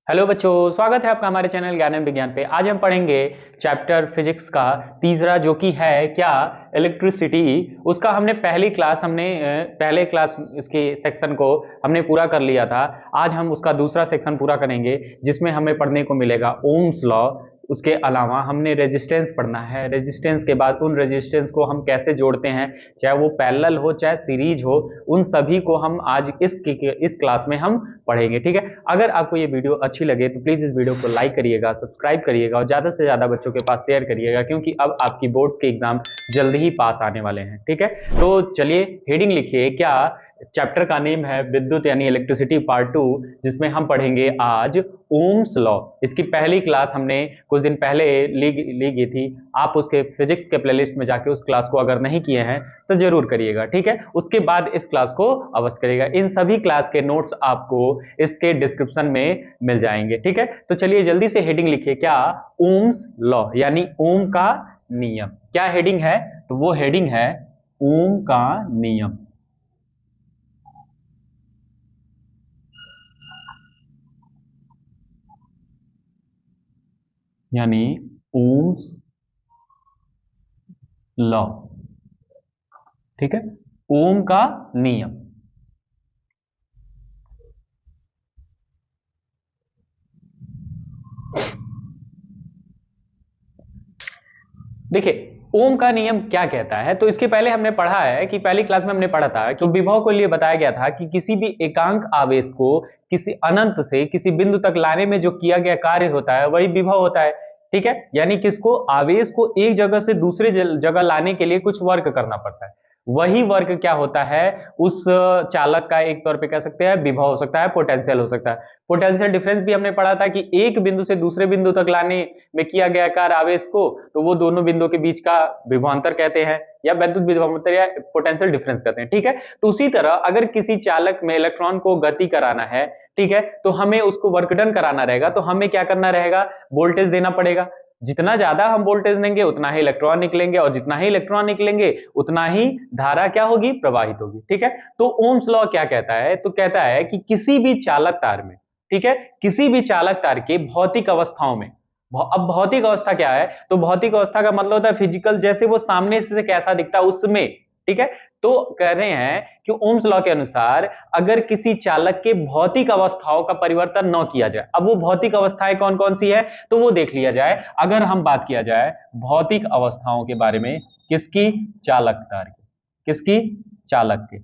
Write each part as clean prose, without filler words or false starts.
Hello बच्चों, स्वागत है आपका हमारे चैनल ज्ञान एवं विज्ञान पे। आज हम पढ़ेंगे चैप्टर फिजिक्स का तीसरा, जो कि है क्या, इलेक्ट्रिसिटी। उसका हमने पहले क्लास इसके सेक्शन को हमने पूरा कर लिया था। आज हम उसका दूसरा सेक्शन पूरा करेंगे, जिसमें हमें पढ़ने को मिलेगा ओम्स लॉ। उसके अलावा हमने रेजिस्टेंस पढ़ना है। रेजिस्टेंस के बाद उन रेजिस्टेंस को हम कैसे जोड़ते हैं, चाहे वो पैरेलल हो चाहे सीरीज हो, उन सभी को हम आज इस क्लास में हम पढ़ेंगे। ठीक है। अगर आपको ये वीडियो अच्छी लगे तो प्लीज इस वीडियो को लाइक करिएगा, सब्सक्राइब करिएगा और ज्यादा से ज्यादा बच्चों के पास शेयर करिएगा, क्योंकि अब आपकी बोर्ड्स के एग्जाम जल्दी ही पास आने वाले हैं। ठीक है। तो चलिए हेडिंग लिखिए क्या। चैप्टर का नेम है विद्युत यानी इलेक्ट्रिसिटी पार्ट 2, जिसमें हम पढ़ेंगे आज ओम्स लॉ। इसकी पहली क्लास हमने कुछ दिन पहले ली गई थी। आप उसके फिजिक्स के प्लेलिस्ट में जाके उस क्लास को अगर नहीं किए हैं तो जरूर करिएगा। ठीक है। उसके बाद इस क्लास को अवश्य करिएगा। इन सभी क्लास के नोट्स आपको इसके डिस्क्रिप्शन में मिल जाएंगे। ठीक है। तो चलिए जल्दी से हेडिंग लिखिए क्या, ओम्स लॉ यानी ओम का नियम। क्या हेडिंग है? तो वो हेडिंग है ओम का नियम, यानी ओम्स लॉ। ठीक है। ओम का नियम। देखिए ओम का नियम क्या कहता है, तो इसके पहले हमने पढ़ा है कि पहली क्लास में हमने पढ़ा था कि विभव को लिए बताया गया था कि किसी भी एकांक आवेश को किसी अनंत से किसी बिंदु तक लाने में जो किया गया कार्य होता है वही विभव होता है। ठीक है। यानी किसको, आवेश को एक जगह से दूसरे जगह लाने के लिए कुछ वर्क करना पड़ता है। वही वर्क क्या होता है, उस चालक का एक तौर पे कह सकते हैं विभव हो सकता है, पोटेंशियल हो सकता है। पोटेंशियल डिफरेंस भी हमने पढ़ा था कि एक बिंदु से दूसरे बिंदु तक लाने में किया गया कार्य आवेश को, तो वो दोनों बिंदुओं के बीच का विभवांतर कहते हैं, या वैद्युत विभवांतर या पोटेंशियल डिफरेंस कहते हैं। ठीक है। तो उसी तरह अगर किसी चालक में इलेक्ट्रॉन को गति कराना है, ठीक है, तो हमें उसको वर्क डन कराना रहेगा, तो हमें क्या करना रहेगा, वोल्टेज देना पड़ेगा। जितना ज्यादा हम वोल्टेज देंगे उतना ही इलेक्ट्रॉन निकलेंगे, और जितना ही इलेक्ट्रॉन निकलेंगे उतना ही धारा क्या होगी, प्रवाहित होगी। ठीक है। तो ओम्स लॉ क्या कहता है, तो कहता है कि किसी भी चालक तार में, ठीक है, किसी भी चालक तार के भौतिक अवस्थाओं में, अब भौतिक अवस्था क्या है, तो भौतिक अवस्था का मतलब होता है फिजिकल, जैसे वो सामने से कैसा दिखता है उसमें। ठीक है। तो कह रहे हैं कि ओम्स लॉ के अनुसार अगर किसी चालक के भौतिक अवस्थाओं का परिवर्तन न किया जाए, अब वो भौतिक अवस्थाएं कौन कौन सी है तो वो देख लिया जाए। अगर हम बात किया जाए भौतिक अवस्थाओं के बारे में, किसकी, चालक तार की, किसकी, चालक के,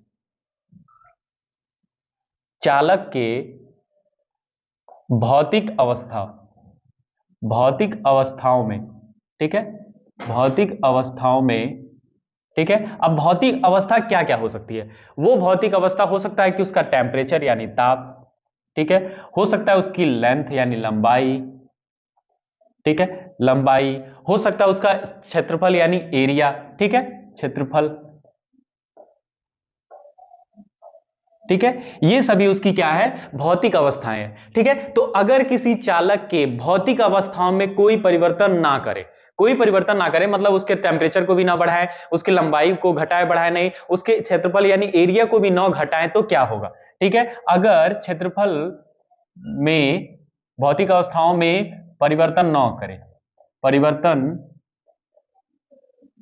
चालक के भौतिक अवस्था, भौतिक अवस्थाओं में, ठीक है, भौतिक अवस्थाओं में, ठीक है। अब भौतिक अवस्था क्या क्या हो सकती है, वो भौतिक अवस्था हो सकता है कि उसका टेम्परेचर यानी ताप, ठीक है, हो सकता है उसकी लेंथ यानी लंबाई, ठीक है, लंबाई, हो सकता है उसका क्षेत्रफल यानी एरिया, ठीक है, क्षेत्रफल, ठीक है। ये सभी उसकी क्या है, भौतिक अवस्थाएं हैं। ठीक है। तो अगर किसी चालक के भौतिक अवस्थाओं में कोई परिवर्तन ना करे, कोई परिवर्तन ना करे मतलब उसके टेम्परेचर को भी ना बढ़ाए, उसकी लंबाई को घटाए बढ़ाए नहीं, उसके क्षेत्रफल यानी एरिया को भी ना घटाए, तो क्या होगा। ठीक है। अगर क्षेत्रफल में, भौतिक अवस्थाओं में परिवर्तन ना करे, परिवर्तन,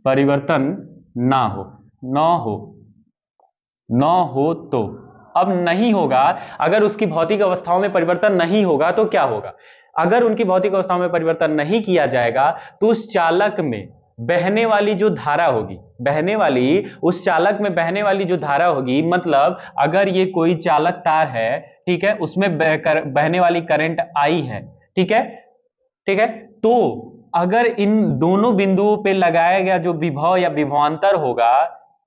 परिवर्तन ना हो, ना हो, न हो तो, अब नहीं होगा। अगर उसकी भौतिक अवस्थाओं में परिवर्तन नहीं होगा तो क्या होगा, अगर उनकी भौतिक अवस्थाओं में परिवर्तन नहीं किया जाएगा तो उस चालक में बहने वाली जो धारा होगी, बहने वाली, उस चालक में बहने वाली जो धारा होगी, मतलब अगर ये कोई चालक तार है, ठीक है, उसमें बहने वाली करंट आई है, ठीक है, ठीक है, तो अगर इन दोनों बिंदुओं पे लगाया गया जो विभव या विभवांतर होगा,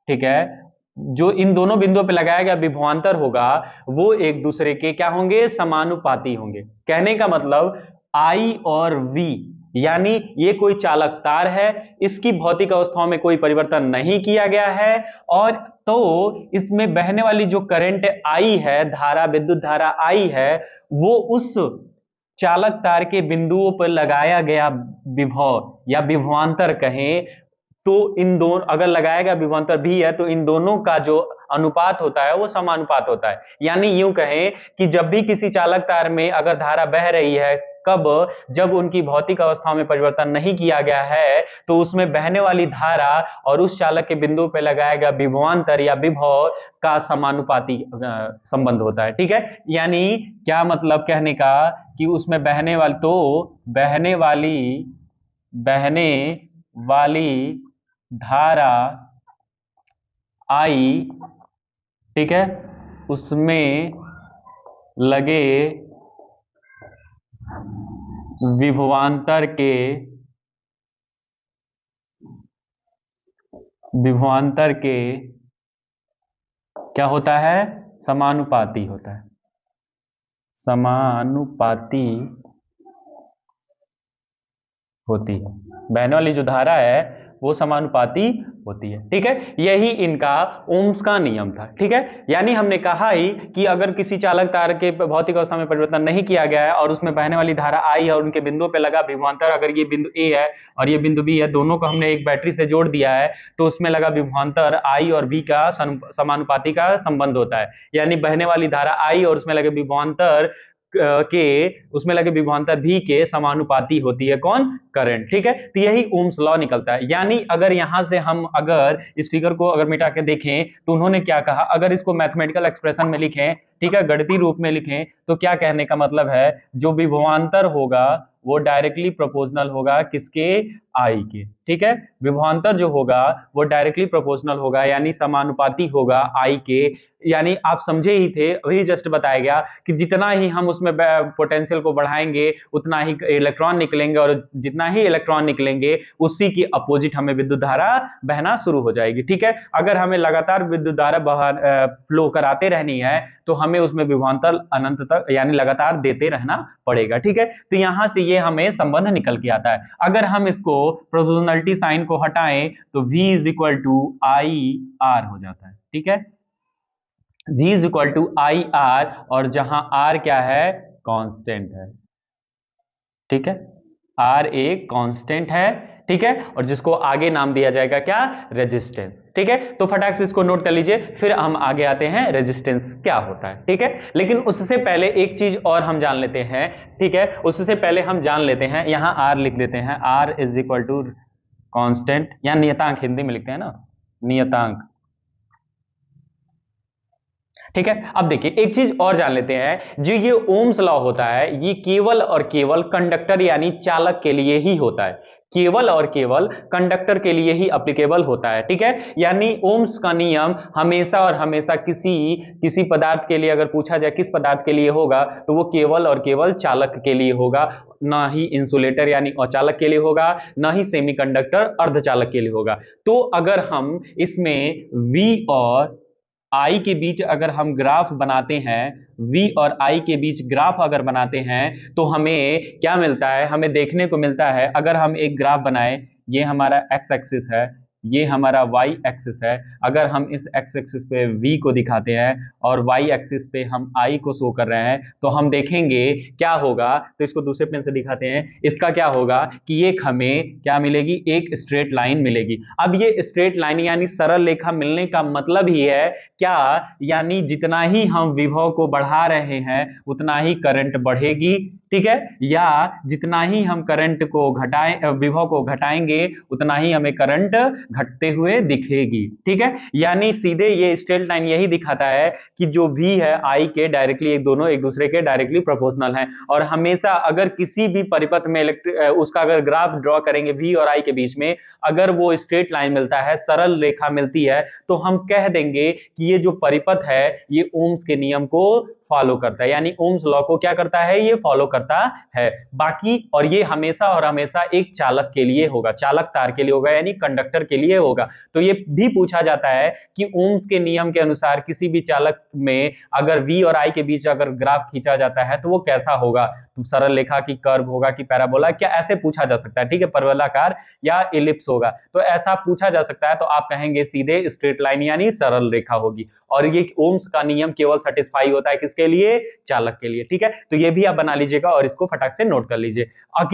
ठीक है, जो इन दोनों बिंदुओं पे लगाया गया विभवांतर होगा, वो एक दूसरे के क्या होंगे, समानुपाती होंगे। कहने का मतलब I और V, यानी ये कोई चालक तार है, इसकी भौतिक अवस्थाओं में कोई परिवर्तन नहीं किया गया है, और तो इसमें बहने वाली जो करंट आई है, धारा, विद्युत धारा आई है, वो उस चालक तार के बिंदुओं पर लगाया गया विभव या विभवांतर कहें, तो इन दोनों अगर लगाया गया विभवांतर भी है तो इन दोनों का जो अनुपात होता है वो समानुपात होता है। यानी यूं कहें कि जब भी किसी चालक तार में अगर धारा बह रही है, कब, जब उनकी भौतिक अवस्थाओं में परिवर्तन नहीं किया गया है तो उसमें बहने वाली धारा और उस चालक के बिंदु पर लगाया गया विभवांतर या विभव का समानुपाती संबंध होता है। ठीक है, यानी क्या मतलब कहने का कि उसमें बहने वाली धारा आई, ठीक है, उसमें लगे विभवांतर के क्या होता है, समानुपाती होता है, समानुपाती होती है। बहने वाली जो धारा है वो समानुपाती होती है। ठीक है, यही इनका ओम्स का नियम था। ठीक है, यानी हमने कहा ही कि अगर किसी चालक तार के भौतिक अवस्था में परिवर्तन नहीं किया गया है और उसमें बहने वाली धारा आई है और उनके बिंदुओं पे लगा विभवांतर, अगर ये बिंदु ए है और ये बिंदु बी है, दोनों को हमने एक बैटरी से जोड़ दिया है तो उसमें लगा विभवांतर आई और बी का समानुपाती का संबंध होता है। यानी बहने वाली धारा आई और उसमें लगे विभवांतर के उसमें लगे विभवांतर भी के समानुपाती होती है कौन, करंट। ठीक है, तो यही ओम्स लॉ निकलता है। यानी अगर यहां से हम अगर इस फिगर को अगर मिटा के देखें तो उन्होंने क्या कहा, अगर इसको मैथमेटिकल एक्सप्रेशन में लिखें, ठीक है, गणितीय रूप में लिखें, तो क्या कहने का मतलब है, जो विभवांतर होगा वो डायरेक्टली प्रोपोर्शनल होगा किसके, आई के। ठीक है, विभवांतर जो होगा वो डायरेक्टली प्रोपोर्शनल होगा यानी समानुपाती होगा आई के। यानी आप समझे ही थे, वही जस्ट बताया गया कि जितना ही हम उसमें पोटेंशियल को बढ़ाएंगे उतना ही इलेक्ट्रॉन निकलेंगे और जितना ही इलेक्ट्रॉन निकलेंगे उसी की अपोजिट हमें विद्युत धारा बहना शुरू हो जाएगी। ठीक है, अगर हमें लगातार विद्युत धारा फ्लो कराते रहनी है तो हमें उसमें विभवांतर अनंत तक यानी लगातार देते रहना पड़ेगा। ठीक है, तो यहां से ये हमें संबंध निकल के आता है। अगर हम इसको प्रोपोर्शनलिटी साइन को हटाएं तो V is equal to I R हो जाता है। ठीक है, V is equal to I R, और जहां R क्या है, कांस्टेंट है। ठीक है, R एक कांस्टेंट है। ठीक है, और जिसको आगे नाम दिया जाएगा क्या, रेजिस्टेंस। ठीक है, तो फटाक से इसको नोट कर लीजिए, फिर हम आगे आते हैं रेजिस्टेंस क्या होता है। ठीक है, लेकिन उससे पहले एक चीज और हम जान लेते हैं। ठीक है, उससे पहले हम जान लेते हैं, यहां R लिख लेते हैं, R is equal to constant या नियतांक, हिंदी में लिखते हैं ना, नियतांक। ठीक है, अब देखिए एक चीज और जान लेते हैं, जो ये ओम्स लॉ होता है ये केवल और केवल कंडक्टर यानी चालक के लिए ही होता है, केवल और केवल कंडक्टर के लिए ही एप्लीकेबल होता है। ठीक है, यानी ओम्स का नियम हमेशा और हमेशा किसी पदार्थ के लिए अगर पूछा जाए किस पदार्थ के लिए होगा तो वो केवल और केवल चालक के लिए होगा, ना ही इंसुलेटर यानी अचालक के लिए होगा, ना ही सेमीकंडक्टर अर्धचालक के लिए होगा। तो अगर हम इसमें V और I के बीच अगर हम ग्राफ बनाते हैं, V और I के बीच ग्राफ अगर बनाते हैं तो हमें क्या मिलता है, हमें देखने को मिलता है, अगर हम एक ग्राफ बनाए, ये हमारा x एक्सिस है, ये हमारा y एक्सिस है, अगर हम इस x एक्सिस पे v को दिखाते हैं और y एक्सिस पे हम i को शो कर रहे हैं तो हम देखेंगे क्या होगा। तो इसको दूसरे पेन से दिखाते हैं, इसका क्या होगा कि एक हमें क्या मिलेगी, एक स्ट्रेट लाइन मिलेगी। अब ये स्ट्रेट लाइन यानी सरल रेखा मिलने का मतलब ही है क्या, यानी जितना ही हम विभव को बढ़ा रहे हैं उतना ही करंट बढ़ेगी। ठीक है, या जितना ही हम करंट को घटाएं, विभव को घटाएंगे उतना ही हमें करंट घटते हुए दिखेगी। ठीक है, यानी सीधे ये स्ट्रेट लाइन यही दिखाता है कि जो V है I के डायरेक्टली दोनों एक दूसरे के डायरेक्टली प्रोपोर्शनल हैं, और हमेशा अगर किसी भी परिपथ में उसका अगर ग्राफ ड्रॉ करेंगे V और I के बीच में, अगर वो स्ट्रेट लाइन मिलता है, सरल रेखा मिलती है, तो हम कह देंगे कि ये जो परिपथ है ये ओम्स के नियम को फॉलो करता है, यानी ओम्स लॉ को क्या करता है, ये फॉलो करता है। बाकी और ये हमेशा और हमेशा एक चालक के लिए होगा, चालक तार के लिए होगा यानी कंडक्टर के लिए होगा। तो ये भी पूछा जाता है कि ओम्स के नियम के अनुसार किसी भी चालक में अगर V और I के बीच अगर ग्राफ खींचा जाता है तो वो कैसा होगा, तो सरल रेखा की कर्व होगा कि पैराबोला, क्या ऐसे पूछा जा सकता है। ठीक है, परवलयाकार या इलिप्स होगा, तो ऐसा पूछा जा सकता है तो आप कहेंगे सीधे स्ट्रेट लाइन यानी सरल रेखा होगी। और ये ओम्स का नियम केवल सेटिस्फाई होता है किसके लिए, चालक के लिए। ठीक है, तो ये भी आप बना लीजिएगा और इसको फटाक से नोट कर लीजिए।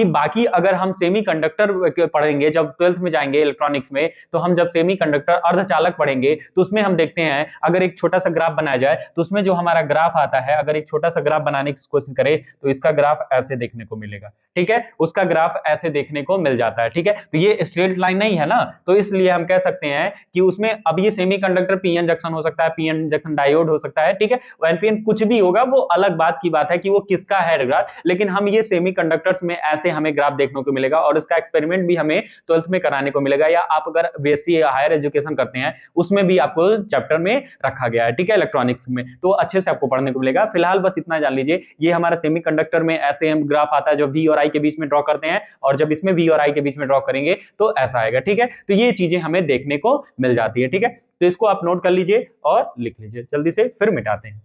बाकी अगर हम सेमीकंडक्टर पढ़ेंगे, जब 12th में जाएंगे इलेक्ट्रॉनिक्स में, तो हम जब सेमीकंडक्टर अर्धचालक पढ़ेंगे तो उसमें हम देखते हैं अगर एक छोटा सा ग्राफ बनाया जाए तो उसमें जो हमारा ग्राफ आता है, अगर एक छोटा सा ग्राफ बनाने की कोशिश करें तो इसका ग्राफ ऐसे देखने को मिलेगा। ठीक है, उसका ग्राफ ऐसे देखने को मिल जाता है। ठीक है, तो ये स्ट्रेट लाइन नहीं है ना, तो इसलिए हम कह सकते हैं कि उसमें अब ये सेमीकंडक्टर पीएन जंक्शन हो सकता है, पीएन जंक्शन डायोड हो सकता है। ठीक है, एनपीएन कुछ भी होगा, वो अलग बात की बात है कि वो किसका है ग्राफ, लेकिन हम ये सेमीकंडक्टर्स में ऐसे हमें ग्राफ देखने को मिलेगा और इसका एक्सपेरिमेंट भी हमें 12th में कराने को मिलेगा, या आप अगर बीएससी हायर एजुकेशन करते हैं उसमें भी आपको चैप्टर में रखा गया है। ठीक है, इलेक्ट्रॉनिक्स में तो अच्छे से आपको पढ़ने को मिलेगा। फिलहाल बस इतना जान लीजिए, ये हमारा सेमीकंडक्टर में ऐसे हम ग्राफ आता है जो वी और आई के बीच में ड्रॉ करते हैं, और जब इसमें वी और आई के बीच में ड्रॉ करेंगे तो ऐसा आएगा। ठीक है, तो ये चीजें हमें देखने को मिल जाती है। ठीक है, तो इसको आप नोट कर लीजिए और लिख लीजिए जल्दी से, फिर मिटाते हैं।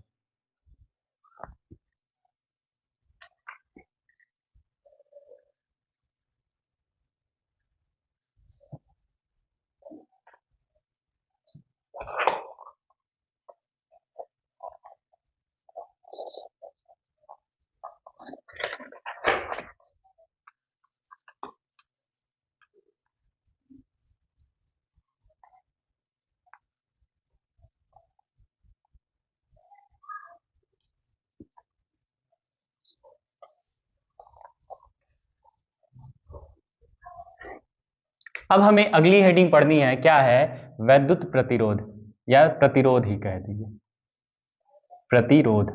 अब हमें अगली हेडिंग पढ़नी है, क्या है, वैद्युत प्रतिरोध, या प्रतिरोध ही कह दीजिए, प्रतिरोध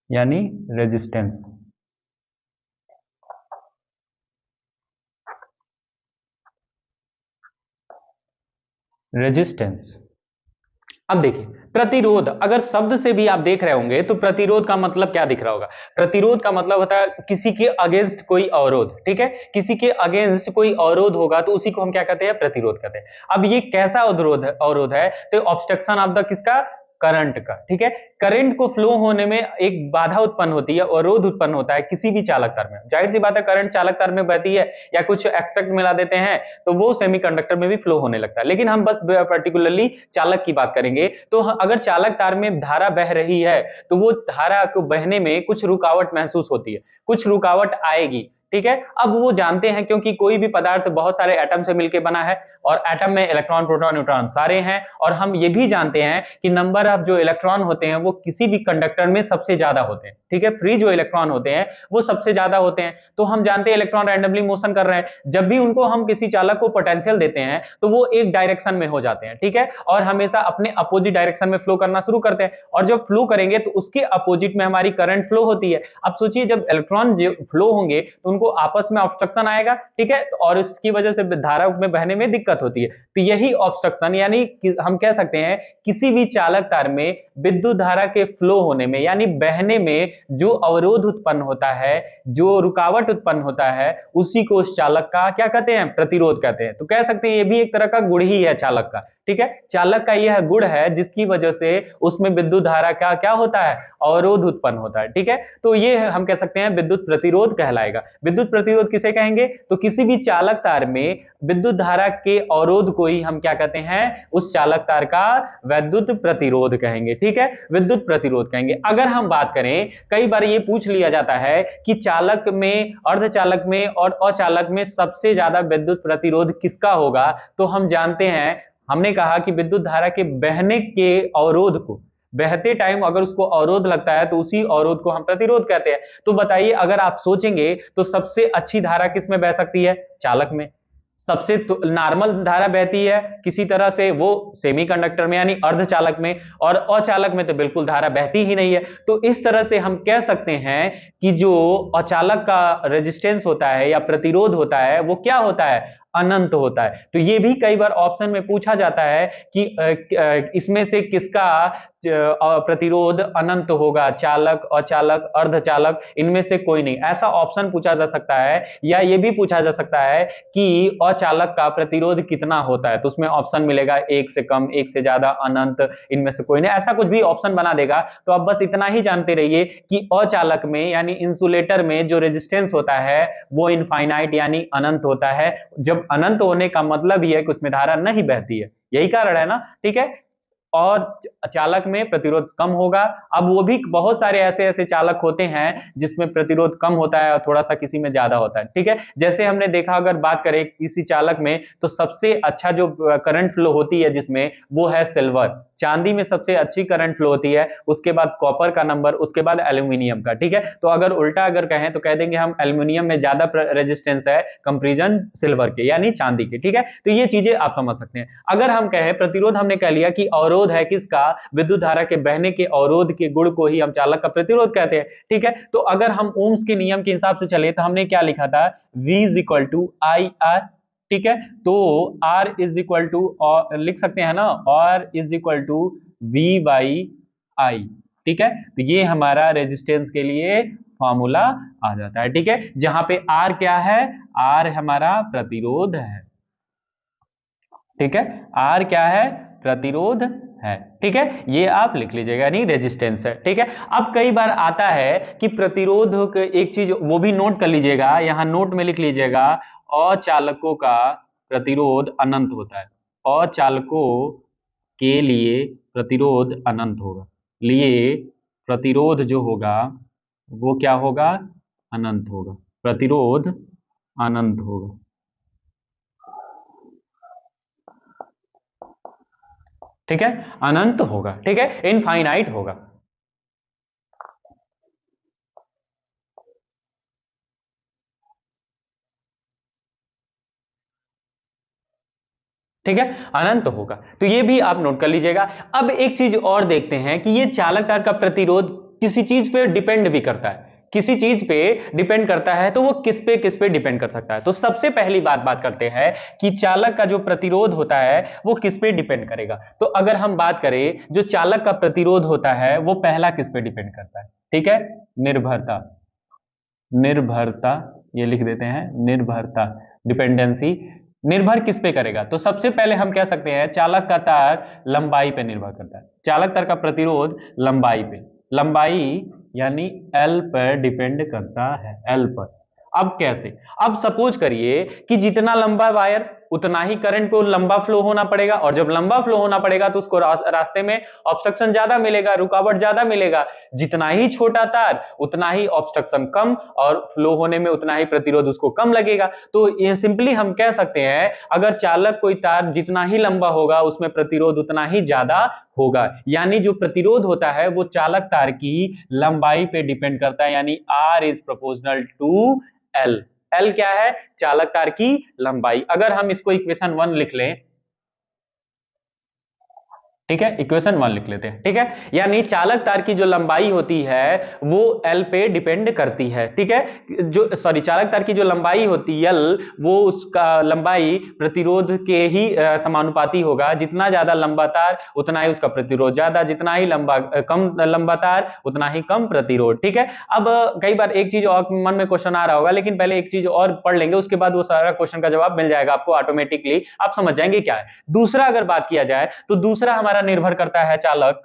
यानी रेजिस्टेंस। रेजिस्टेंस। अब देखिए, प्रतिरोध अगर शब्द से भी आप देख रहे होंगे तो प्रतिरोध का मतलब क्या दिख रहा होगा, प्रतिरोध का मतलब होता है किसी के अगेंस्ट कोई अवरोध। ठीक है, किसी के अगेंस्ट कोई अवरोध होगा तो उसी को हम क्या कहते हैं, प्रतिरोध कहते हैं। अब ये कैसा अवरोध है, तो ऑब्स्ट्रक्शन ऑफ द किसका, करंट का। ठीक है, करंट को फ्लो होने में एक बाधा उत्पन्न होती है, अवरोध उत्पन्न होता है किसी भी चालक तार में। जाहिर सी बात है, करंट चालक तार में बहती है या कुछ एक्सट्रैक्ट मिला देते हैं तो वो सेमीकंडक्टर में भी फ्लो होने लगता है, लेकिन हम बस पर्टिकुलरली चालक की बात करेंगे। तो अगर चालक तार में धारा बह रही है तो वो धारा को बहने में कुछ रुकावट महसूस होती है, कुछ रुकावट आएगी। ठीक है, अब वो जानते हैं क्योंकि कोई भी पदार्थ बहुत सारे एटम से मिलकर बना है और एटम में इलेक्ट्रॉन प्रोटॉन न्यूट्रॉन सारे हैं, और हम ये भी जानते हैं कि नंबर ऑफ जो इलेक्ट्रॉन होते हैं वो किसी भी कंडक्टर में सबसे ज्यादा होते हैं। ठीक है, फ्री जो इलेक्ट्रॉन होते हैं वो सबसे ज्यादा होते हैं। तो हम जानते हैं इलेक्ट्रॉन रैंडमली मोशन कर रहे हैं, जब भी उनको हम किसी चालक को पोटेंशियल देते हैं तो वो एक डायरेक्शन में हो जाते हैं। ठीक है, और हमेशा अपने अपोजिट डायरेक्शन में फ्लो करना शुरू करते हैं, और जब फ्लो करेंगे तो उसके अपोजिट में हमारी करंट फ्लो होती है। अब सोचिए, जब इलेक्ट्रॉन फ्लो होंगे तो उनको आपस में ऑब्स्ट्रक्शन आएगा। ठीक है, और इसकी वजह से धारा में बहने में दिक्कत होती है। तो यही ऑब्स्ट्रक्शन, यानी हम कह सकते हैं किसी भी चालक तार में विद्युत धारा के फ्लो होने में यानी बहने में जो अवरोध उत्पन्न होता है, जो रुकावट उत्पन्न होता है, उसी को उस चालक का क्या कहते हैं, प्रतिरोध कहते हैं। तो कह सकते हैं ये भी एक तरह का गुण ही है चालक का। ठीक है, चालक का यह गुण है जिसकी वजह से उसमें विद्युत धारा का क्या होता है, अवरोध उत्पन्न होता है। ठीक है, तो ये हम कह सकते हैं विद्युत प्रतिरोध कहलाएगा। विद्युत प्रतिरोध किसे कहेंगे, तो किसी भी चालक तार में विद्युत धारा के अवरोध को ही हम क्या कहते हैं, उस चालक तार का विद्युत प्रतिरोध कहेंगे। ठीक है, विद्युत प्रतिरोध कहेंगे। अगर हम बात करें, कई बार ये पूछ लिया जाता है कि चालक में, अर्धचालक में और अचालक में सबसे ज्यादा विद्युत प्रतिरोध किसका होगा, तो हम जानते हैं, हमने कहा कि विद्युत धारा के बहने के अवरोध को, बहते टाइम अगर उसको अवरोध लगता है तो उसी अवरोध को हम प्रतिरोध कहते हैं। तो बताइए, अगर आप सोचेंगे तो सबसे अच्छी धारा किस में बह सकती है, चालक में। सबसे नॉर्मल धारा बहती है किसी तरह से वो सेमीकंडक्टर में यानी अर्धचालक में, और अचालक में तो बिल्कुल धारा बहती ही नहीं है। तो इस तरह से हम कह सकते हैं कि जो अचालक का रेजिस्टेंस होता है या प्रतिरोध होता है वो क्या होता है, अनंत होता है। तो ये भी कई बार ऑप्शन में पूछा जाता है कि इसमें से किसका प्रतिरोध अनंत होगा, चालक, अचालक, अर्धचालक, इनमें से कोई नहीं, ऐसा ऑप्शन पूछा जा सकता है। या ये भी पूछा जा सकता है कि अचालक का प्रतिरोध कितना होता है, तो उसमें ऑप्शन मिलेगा एक से कम, एक से ज्यादा, अनंत, इनमें से कोई नहीं, ऐसा कुछ भी ऑप्शन बना देगा। तो आप बस इतना ही जानते रहिए कि अचालक में यानी इंसुलेटर में जो रेजिस्टेंस होता है वो इनफाइनाइट यानी अनंत होता है। जब अनंत होने का मतलब ही है कि उसमें धारा नहीं बहती है, यही कारण है ना। ठीक है, और चालक में प्रतिरोध कम होगा। अब वो भी बहुत सारे ऐसे ऐसे चालक होते हैं जिसमें प्रतिरोध कम होता है और थोड़ा सा किसी में ज्यादा होता है, ठीक है। जैसे हमने देखा, अगर बात करें किसी चालक में, तो सबसे अच्छा जो करंट फ्लो होती है जिसमें, वो है सिल्वर। चांदी में सबसे अच्छी करंट फ्लो होती है, उसके बाद कॉपर का नंबर, उसके बाद एल्यूमिनियम का, ठीक है। तो अगर उल्टा अगर कहें तो कह देंगे हम एल्यूमिनियम में ज्यादा रेजिस्टेंस है कंपेरिजन सिल्वर के, यानी चांदी के, ठीक है। तो ये चीजें आप समझ सकते हैं। अगर हम कहें प्रतिरोध, हमने कह लिया कि अवरोध है किसका, विद्युत धारा के बहने के अवरोध के गुण को ही हम चालक का प्रतिरोध कहते हैं, ठीक है। तो अगर हम ओम्स के नियम के हिसाब से चले तो हमने क्या लिखा था, V is equal to I R, ठीक है। तो R इज इक्वल टू, लिख सकते हैं ना, R is equal to V by I, ठीक है। तो ये हमारा रेजिस्टेंस के लिए फॉर्मूला आ जाता है, ठीक है। जहां पे R क्या है, R हमारा प्रतिरोध है, ठीक है। R क्या है, प्रतिरोध है, ठीक है। ये आप लिख लीजिएगा, नहीं रेजिस्टेंस है, ठीक है। अब कई बार आता है कि प्रतिरोध, एक चीज वो भी नोट कर लीजिएगा, यहां नोट में लिख लीजिएगा, अचालकों का प्रतिरोध अनंत होता है। अचालकों के लिए प्रतिरोध अनंत होगा, लिए प्रतिरोध जो होगा वो क्या होगा, अनंत होगा, प्रतिरोध अनंत होगा, ठीक है। अनंत होगा, ठीक है, इनफाइनाइट होगा, ठीक है, अनंत होगा। तो ये भी आप नोट कर लीजिएगा। अब एक चीज और देखते हैं कि ये चालक तार का प्रतिरोध किसी चीज पे डिपेंड भी करता है, किसी चीज पे डिपेंड करता है, तो वो किस पे डिपेंड कर सकता है। तो सबसे पहली बात करते हैं कि चालक का जो प्रतिरोध होता है वो किस पे डिपेंड करेगा। तो अगर हम बात करें, जो चालक का प्रतिरोध होता है वो पहला किस पे डिपेंड करता है, ठीक है, निर्भरता। निर्भरता, ये लिख देते हैं, निर्भरता, डिपेंडेंसी। निर्भर किस पे करेगा, तो सबसे पहले हम कह सकते हैं चालक का तार लंबाई पे निर्भर करता है। चालक तार का प्रतिरोध लंबाई पे, लंबाई यानी एल पर डिपेंड करता है, एल पर। अब कैसे, अब सपोज करिए कि जितना लंबा वायर उतना ही करंट को लंबा फ्लो होना पड़ेगा, और जब लंबा फ्लो होना पड़ेगा तो उसको रास्ते में ऑब्स्ट्रक्शन ज्यादा मिलेगा, रुकावट ज्यादा मिलेगा। जितना ही छोटा तार उतना ही ऑब्स्ट्रक्शन कम, और फ्लो होने में उतना ही प्रतिरोध उसको कम लगेगा। तो ये सिंपली हम कह सकते हैं, अगर चालक कोई तार जितना ही लंबा होगा उसमें प्रतिरोध उतना ही ज्यादा होगा। यानी जो प्रतिरोध होता है वो चालक तार की लंबाई पे डिपेंड करता है, यानी R is proportional to L। L क्या है, चालक तार की लंबाई। अगर हम इसको इक्वेशन 1 लिख लें, ठीक है, इक्वेशन 1 लिख लेते हैं, ठीक है। यानी चालक तार की जो लंबाई होती है वो L पे डिपेंड करती है, ठीक है। जो सॉरी, चालक तार की जो लंबाई होती है L, वो उसका लंबाई प्रतिरोध के ही समानुपाती होगा। जितना ज्यादा लंबा तार उतना ही उसका प्रतिरोध ज्यादा, जितना ही कम लंबा तार उतना ही कम प्रतिरोध, ठीक है। अब कई बार एक चीज और मन में क्वेश्चन आ रहा होगा, लेकिन पहले एक चीज और पढ़ लेंगे, उसके बाद वो सारा क्वेश्चन का जवाब मिल जाएगा आपको ऑटोमेटिकली, आप समझ जाएंगे क्या है। दूसरा अगर बात किया जाए, तो दूसरा हमारा निर्भर करता है चालक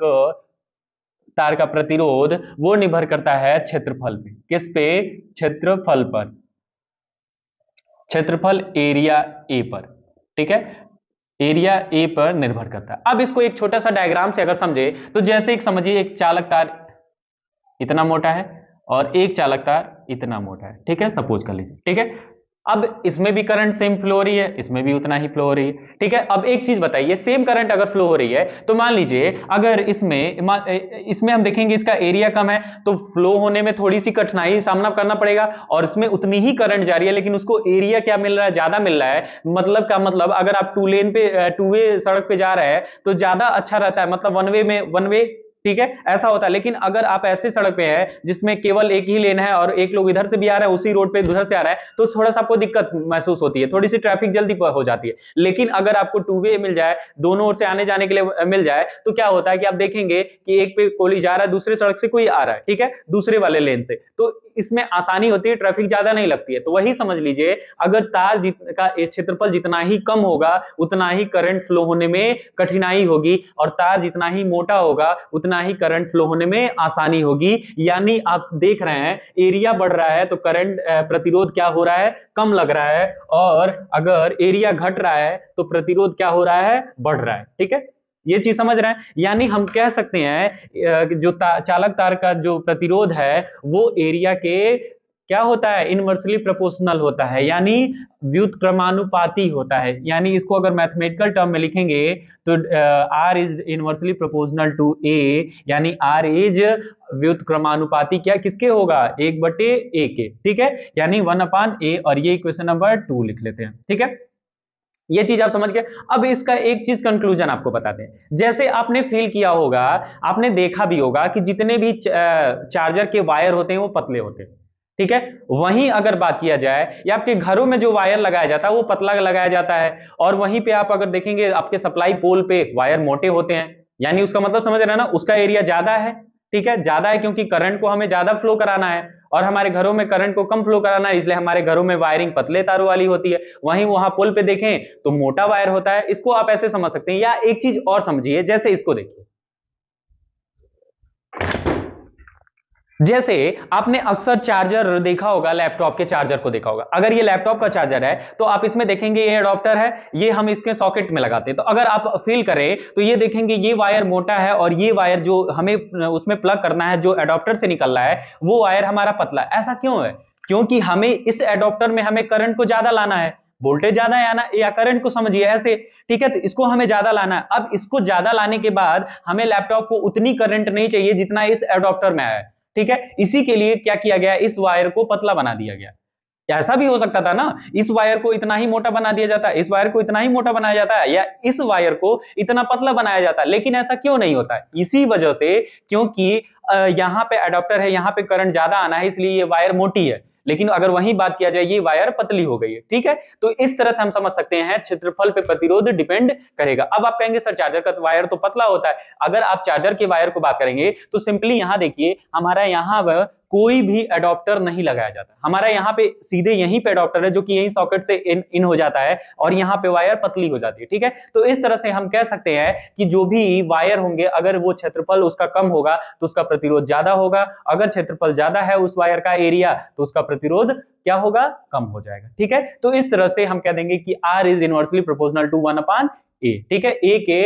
तार का प्रतिरोध, वो निर्भर करता है क्षेत्रफल पे। किस पे, क्षेत्रफल पर, क्षेत्रफल एरिया ए पर, ठीक है, एरिया ए पर निर्भर करता है। अब इसको एक छोटा सा डायग्राम से अगर समझे, तो जैसे एक समझिए, एक चालक तार इतना मोटा है और एक चालक तार इतना मोटा है, ठीक है, सपोज कर लीजिए, ठीक है। अब इसमें भी करंट सेम फ्लो हो रही है, इसमें भी उतना ही फ्लो हो रही है, ठीक है। अब एक चीज बताइए, सेम करंट अगर फ्लो हो रही है तो मान लीजिए अगर इसमें हम देखेंगे इसका एरिया कम है, तो फ्लो होने में थोड़ी सी कठिनाई सामना करना पड़ेगा, और इसमें उतनी ही करंट जा रही है लेकिन उसको एरिया क्या मिल रहा है, ज्यादा मिल रहा है। मतलब क्या मतलब, अगर आप टू वे सड़क पे जा रहे हैं तो ज्यादा अच्छा रहता है, मतलब वन वे, ठीक है, ऐसा होता है। लेकिन अगर आप ऐसे सड़क पे हैं जिसमें केवल एक ही लेन है और एक लोग इधर से भी आ रहा है, उसी रोड पे दूसर से आ रहा है, तो थोड़ा सा आपको दिक्कत महसूस होती है, थोड़ी सी ट्रैफिक जल्दी हो जाती है। लेकिन अगर आपको टू वे मिल जाए, दोनों ओर से आने जाने के लिए मिल जाए, तो क्या होता है कि आप देखेंगे कि एक पे कोई जा रहा है, दूसरे सड़क से कोई आ रहा है, ठीक है, दूसरे वाले लेन से, तो इसमें आसानी होती है, ट्रैफिक ज्यादा नहीं लगती है। तो वही समझ लीजिए, अगर तार का क्षेत्रफल जितना ही कम होगा उतना ही करंट फ्लो होने में कठिनाई होगी, और तार जितना ही मोटा होगा उतना ही करंट फ्लो होने में आसानी होगी। यानी आप देख रहे हैं, एरिया बढ़ रहा है तो करंट प्रतिरोध क्या हो रहा है, कम लग रहा है, और अगर एरिया घट रहा है तो प्रतिरोध क्या हो रहा है, बढ़ रहा है, ठीक है। ये चीज समझ रहे हैं? यानी हम कह सकते हैं जो चालक तार का जो प्रतिरोध है वो एरिया के क्या होता है, इनवर्सली प्रोपोर्शनल होता है, यानी व्युत्क्रमानुपाती होता है। यानी इसको अगर मैथमेटिकल टर्म में लिखेंगे तो R is inversely proportional to A, यानी आर इज व्युत्क्रमानुपाती क्या किसके होगा, 1/a के, ठीक है, यानी 1/a। और ये इक्वेशन नंबर 2 लिख लेते हैं, ठीक है, ये चीज आप समझ गए। अब इसका एक चीज कंक्लूजन आपको बताते हैं। जैसे आपने फील किया होगा, आपने देखा भी होगा कि जितने भी चार्जर के वायर होते हैं वो पतले होते हैं, ठीक है। वहीं अगर बात किया जाए या आपके घरों में जो वायर लगाया जाता है वो पतला लगाया जाता है, और वहीं पे आप अगर देखेंगे आपके सप्लाई पोल पे वायर मोटे होते हैं, यानी उसका मतलब समझ रहे हैं ना, उसका एरिया ज्यादा है, ठीक है, ज्यादा है क्योंकि करंट को हमें ज्यादा फ्लो कराना है, और हमारे घरों में करंट को कम फ्लो कराना है, इसलिए हमारे घरों में वायरिंग पतले तारों वाली होती है। वहीं वहां पोल पे देखें तो मोटा वायर होता है। इसको आप ऐसे समझ सकते हैं, या एक चीज और समझिए, जैसे इसको देखिए, जैसे आपने अक्सर चार्जर देखा होगा, लैपटॉप के चार्जर को देखा होगा। अगर ये लैपटॉप का चार्जर है तो आप इसमें देखेंगे ये एडाप्टर है, ये हम इसके सॉकेट में लगाते हैं। तो अगर आप फील करें तो ये देखेंगे ये वायर मोटा है, और ये वायर जो हमें उसमें प्लग करना है, जो एडाप्टर से निकल रहा है, वो वायर हमारा पतला है। ऐसा क्यों है? क्योंकि हमें इस एडाप्टर में हमें करंट को ज्यादा लाना है, वोल्टेज ज्यादा है ना, या करंट को समझिए ऐसे, ठीक है। तो इसको हमें ज्यादा लाना है। अब इसको ज्यादा लाने के बाद हमें लैपटॉप को उतनी करंट नहीं चाहिए जितना इस एडाप्टर में है, ठीक है। इसी के लिए क्या किया गया, इस वायर को पतला बना दिया गया। ऐसा भी हो सकता था ना, इस वायर को इतना ही मोटा बना दिया जाता है, इस वायर को इतना ही मोटा बनाया जाता है, या इस वायर को इतना पतला बनाया जाता है। लेकिन ऐसा क्यों नहीं होता है? इसी वजह से, क्योंकि यहां पे अडॉप्टर है, यहां पे करंट ज्यादा आना है, इसलिए ये वायर मोटी है। लेकिन अगर वही बात किया जाए, ये वायर पतली हो गई है, ठीक है। तो इस तरह से हम समझ सकते हैं क्षेत्रफल पे प्रतिरोध डिपेंड करेगा। अब आप कहेंगे सर चार्जर का तो वायर तो पतला होता है। अगर आप चार्जर के वायर को बात करेंगे तो सिंपली यहां देखिए, हमारा यहां कोई भी एडॉप्टर नहीं लगाया जाता। हमारा यहाँ पे सीधे यहीं पे एडॉप्टर है जो कि यहीं सॉकेट से इन हो जाता है, और यहाँ पे वायर पतली हो जाती है, ठीक है। तो इस तरह से हम कह सकते हैं कि जो भी वायर होंगे, अगर वो क्षेत्रफल उसका कम होगा तो उसका प्रतिरोध ज्यादा होगा, अगर क्षेत्रफल ज्यादा है उस वायर का एरिया तो उसका प्रतिरोध क्या होगा, कम हो जाएगा, ठीक है। तो इस तरह से हम कह देंगे कि R is inversely proportional to 1/A, ठीक है। ए के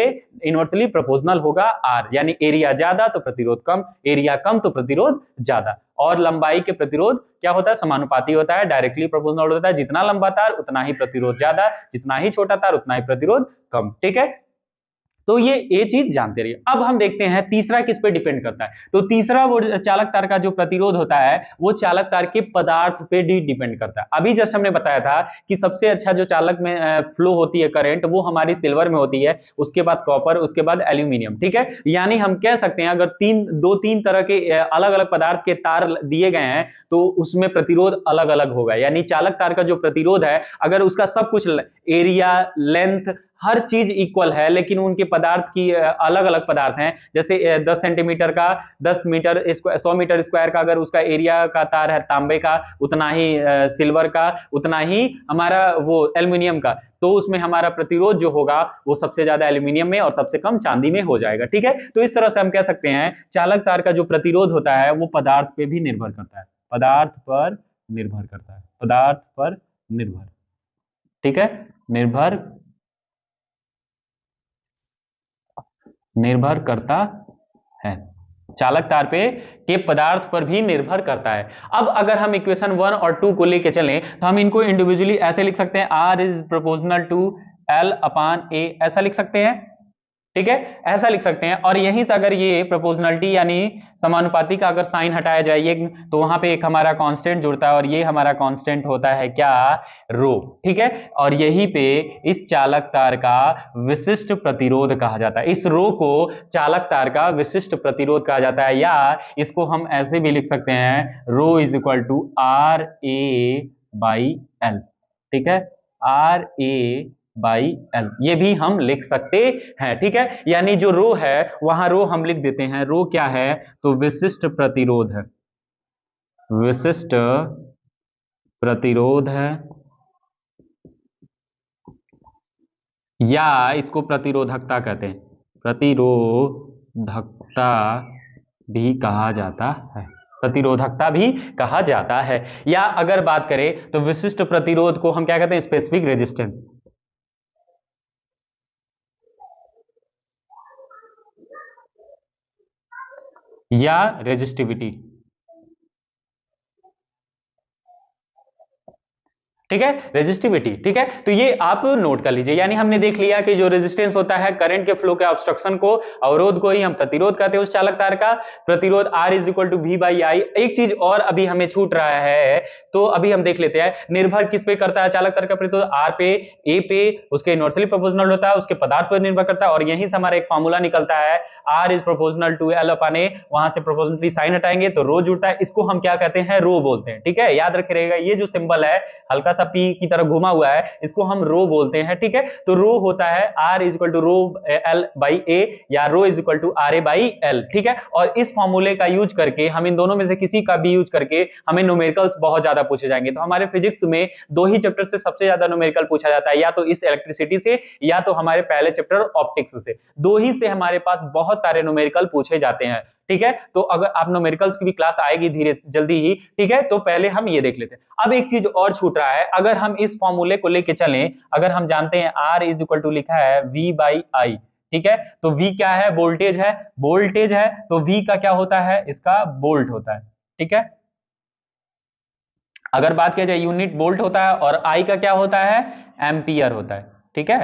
इनवर्सली प्रोपोर्शनल होगा आर, यानी एरिया ज्यादा तो प्रतिरोध कम, एरिया कम तो प्रतिरोध ज्यादा। और लंबाई के प्रतिरोध क्या होता है, समानुपाती होता है, डायरेक्टली प्रोपोर्शनल होता है। जितना लंबा तार उतना ही प्रतिरोध ज्यादा, जितना ही छोटा तार उतना ही प्रतिरोध कम, ठीक है। तो ये चीज जानते रहिए। अब हम देखते हैं तीसरा किस पे डिपेंड करता है। तो तीसरा वो चालक तार का जो प्रतिरोध होता है वो चालक तार के पदार्थ पे भी डिपेंड करता है। अभी जस्ट हमने बताया था कि सबसे अच्छा जो चालक में फ्लो होती है करंट, वो हमारी सिल्वर में होती है, उसके बाद कॉपर, उसके बाद एल्यूमिनियम, ठीक है। यानी हम कह सकते हैं अगर दो तीन तरह के अलग अलग पदार्थ के तार दिए गए हैं तो उसमें प्रतिरोध अलग अलग होगा। यानी चालक तार का जो प्रतिरोध है, अगर उसका सब कुछ एरिया, लेंथ, हर चीज इक्वल है, लेकिन उनके पदार्थ की अलग अलग पदार्थ हैं, जैसे 10 सेंटीमीटर का 10 मीटर 100 मीटर स्क्वायर का अगर उसका एरिया का तार है तांबे का, उतना ही सिल्वर का, उतना ही हमारा वो एल्युमिनियम का, तो उसमें हमारा प्रतिरोध जो होगा वो सबसे ज्यादा एल्युमिनियम में और सबसे कम चांदी में हो जाएगा, ठीक है। तो इस तरह से हम कह सकते हैं चालक तार का जो प्रतिरोध होता है वो पदार्थ पे भी निर्भर करता है, पदार्थ पर निर्भर करता है, पदार्थ पर निर्भर, ठीक है, निर्भर करता है, चालक तार पे के पदार्थ पर भी निर्भर करता है। अब अगर हम इक्वेशन 1 और 2 को लेके चलें तो हम इनको इंडिविजुअली ऐसे लिख सकते हैं, R is proportional to L/A, ऐसा लिख सकते हैं, ठीक है, ऐसा लिख सकते हैं। और यहीं से अगर ये प्रोपोर्शनलिटी यानी समानुपाती का अगर साइन हटाया जाए तो वहां पे एक हमारा कांस्टेंट जुड़ता है, और ये हमारा कांस्टेंट होता है क्या, रो, ठीक है। और यहीं पे इस चालक तार का विशिष्ट प्रतिरोध कहा जाता है, इस रो को चालक तार का विशिष्ट प्रतिरोध कहा जाता है, या इसको हम ऐसे भी लिख सकते हैं, रो इज इक्वल टू RA/L, ठीक है, RA/L, ये भी हम लिख सकते हैं, ठीक है। यानी जो रो है वहां रो हम लिख देते हैं, रो क्या है, तो विशिष्ट प्रतिरोध है, विशिष्ट प्रतिरोध है, या इसको प्रतिरोधकता कहते हैं, प्रतिरोधकता भी कहा जाता है, प्रतिरोधकता भी कहा जाता है। या अगर बात करें तो विशिष्ट प्रतिरोध को हम क्या कहते हैं, स्पेसिफिक रेजिस्टेंस, या रेजिस्टिविटी। ठीक है, रेजिस्टिविटी। ठीक है, तो ये आप नोट कर लीजिए। यानी हमने देख लिया कि जो रेजिस्टेंस होता है करंट के फ्लो के ऑब्स्ट्रक्शन को, अवरोध को ही हम प्रतिरोध कहते हैं उस चालक तार का। प्रतिरोध R is equal to V by I. एक चीज और अभी हमें छूट रहा है, तो अभी हम देख लेते हैं। निर्भर किस पे करता है चालक तार का प्रतिरोध? R पे, A पे, उसके इनवर्सली प्रोपोर्शनल होता है, उसके पदार्थ पर निर्भर करता है, और यहीं से हमारा एक फॉर्मूला निकलता है R is proportional to L upon A। वहां से प्रोपोर्शनली साइन हटाएंगे तो रो जुड़ता है, इसको हम क्या कहते हैं? रो बोलते हैं। ठीक है, याद रखिएगा ये जो सिंबल है हल्का सा पी की तरह घुमा हुआ है, इसको हम रो बोलते हैं। ठीक है, तो रो होता है R is equal to rho L by A, या rho is equal to RA by L। ठीक है, और इस फॉर्मूले का यूज करके हम इन दोनों में से किसी का भी यूज करके हमें न्यूमेरिकल्स बहुत ज्यादा पूछे जाएंगे। तो हमारे फिजिक्स में दो ही चैप्टर से सबसे ज्यादा न्यूमेरिकल पूछा जाता है, या तो इस इलेक्ट्रिसिटी से, या तो हमारे पहले चैप्टर ऑप्टिक्स से। दो ही से हमारे पास बहुत सारे न्यूमेरिकल पूछे जाते हैं। ठीक है, तो अगर आप न्यूमेरिकल्स की भी क्लास आएगी धीरे जल्दी ही। ठीक है, तो पहले हम ये देख लेते हैं। अब एक चीज और छूट रहा है, अगर हम इस फॉर्मूले को लेके चलें, अगर हम जानते हैं R इज इक्वल टू लिखा है V बाई आई। ठीक है, तो V क्या है? वोल्टेज है। वोल्टेज है तो V का क्या होता है? इसका वोल्ट होता है। ठीक है, अगर बात किया जाए यूनिट वोल्ट होता है, और I का क्या होता है? एम्पियर होता है। ठीक है,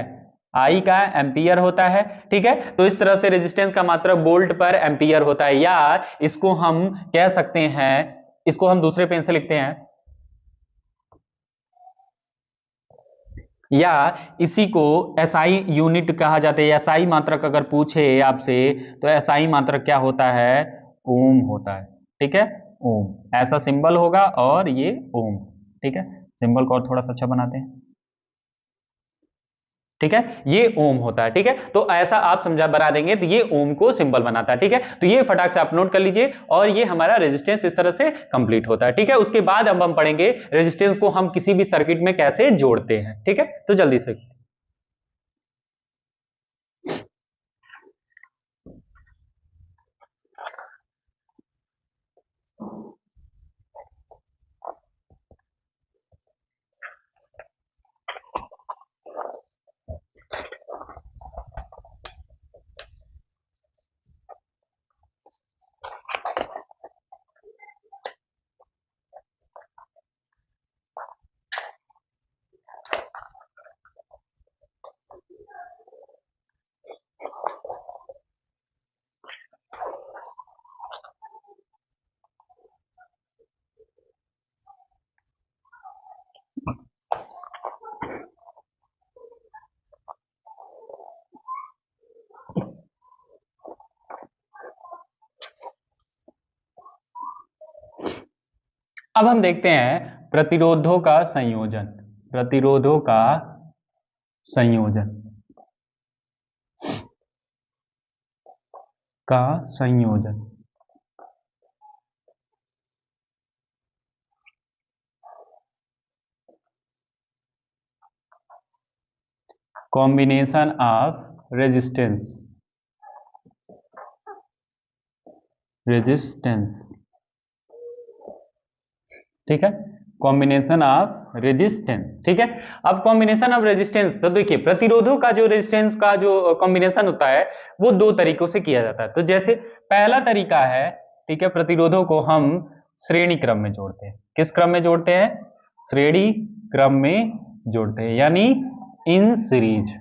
I का एम्पियर होता है। ठीक है, तो इस तरह से रेजिस्टेंस का मात्रक वोल्ट पर एम्पियर होता है, या इसको हम कह सकते हैं, इसको हम दूसरे पेन से लिखते हैं, या इसी को एसआई यूनिट कहा जाता है। एसआई मात्रक अगर पूछे आपसे तो एसआई मात्रक क्या होता है? ओम होता है। ठीक है, ओम ऐसा सिंबल होगा, और ये ओम। ठीक है, सिंबल को और थोड़ा सा अच्छा बनाते हैं। ठीक है, ये ओम होता है। ठीक है, तो ऐसा आप समझा बना देंगे तो ये ओम को सिंबल बनाता है। ठीक है, तो ये फटाक से आप नोट कर लीजिए, और ये हमारा रेजिस्टेंस इस तरह से कंप्लीट होता है। ठीक है, उसके बाद अब हम पढ़ेंगे रेजिस्टेंस को हम किसी भी सर्किट में कैसे जोड़ते हैं। ठीक है, तो जल्दी से अब हम देखते हैं प्रतिरोधों का संयोजन। प्रतिरोधों का संयोजन का संयोजन। Combination of resistance, resistance. ठीक है, कॉम्बिनेशन ऑफ रेजिस्टेंस। ठीक है, अब कॉम्बिनेशन ऑफ रेजिस्टेंस, तो देखिए प्रतिरोधों का जो रेजिस्टेंस का जो कॉम्बिनेशन होता है वो दो तरीकों से किया जाता है। तो जैसे पहला तरीका है, ठीक है, प्रतिरोधों को हम श्रेणी क्रम में जोड़ते हैं। किस क्रम में जोड़ते हैं? श्रेणी क्रम में जोड़ते हैं, यानी इन सीरीज।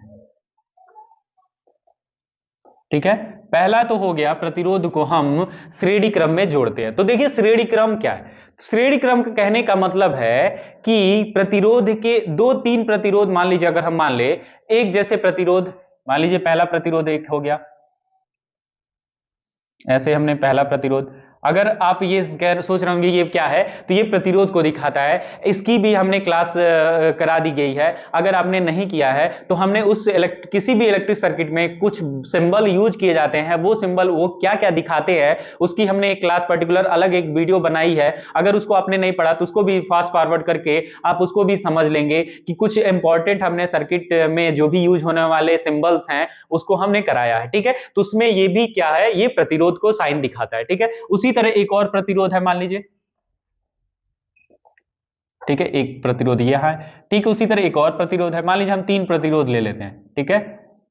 ठीक है, पहला तो हो गया प्रतिरोध को हम श्रेणी क्रम में जोड़ते हैं। तो देखिए श्रेणी क्रम क्या है? श्रेणी क्रम कहने का मतलब है कि प्रतिरोध के दो तीन प्रतिरोध, मान लीजिए अगर हम मान ले एक जैसे प्रतिरोध, मान लीजिए पहला प्रतिरोध एक हो गया, ऐसे हमने पहला प्रतिरोध। अगर आप ये सोच रहे होंगे ये क्या है, तो ये प्रतिरोध को दिखाता है। इसकी भी हमने क्लास करा दी गई है, अगर आपने नहीं किया है तो हमने उस किसी भी इलेक्ट्रिक सर्किट में कुछ सिंबल यूज किए जाते हैं, वो सिंबल वो क्या क्या दिखाते हैं उसकी हमने एक क्लास पर्टिकुलर अलग एक वीडियो बनाई है। अगर उसको आपने नहीं पढ़ा तो उसको भी फास्ट फॉरवर्ड करके आप उसको भी समझ लेंगे कि कुछ इंपॉर्टेंट हमने सर्किट में जो भी यूज होने वाले सिंबल्स हैं उसको हमने कराया है। ठीक है, तो उसमें ये भी क्या है, ये प्रतिरोध को साइन दिखाता है। ठीक है, उसी तरह एक और प्रतिरोध है, मान लीजिए, ठीक है, एक प्रतिरोध यह है। ठीक है, उसी तरह एक और प्रतिरोध है, मान लीजिए हम तीन प्रतिरोध ले लेते हैं। ठीक है,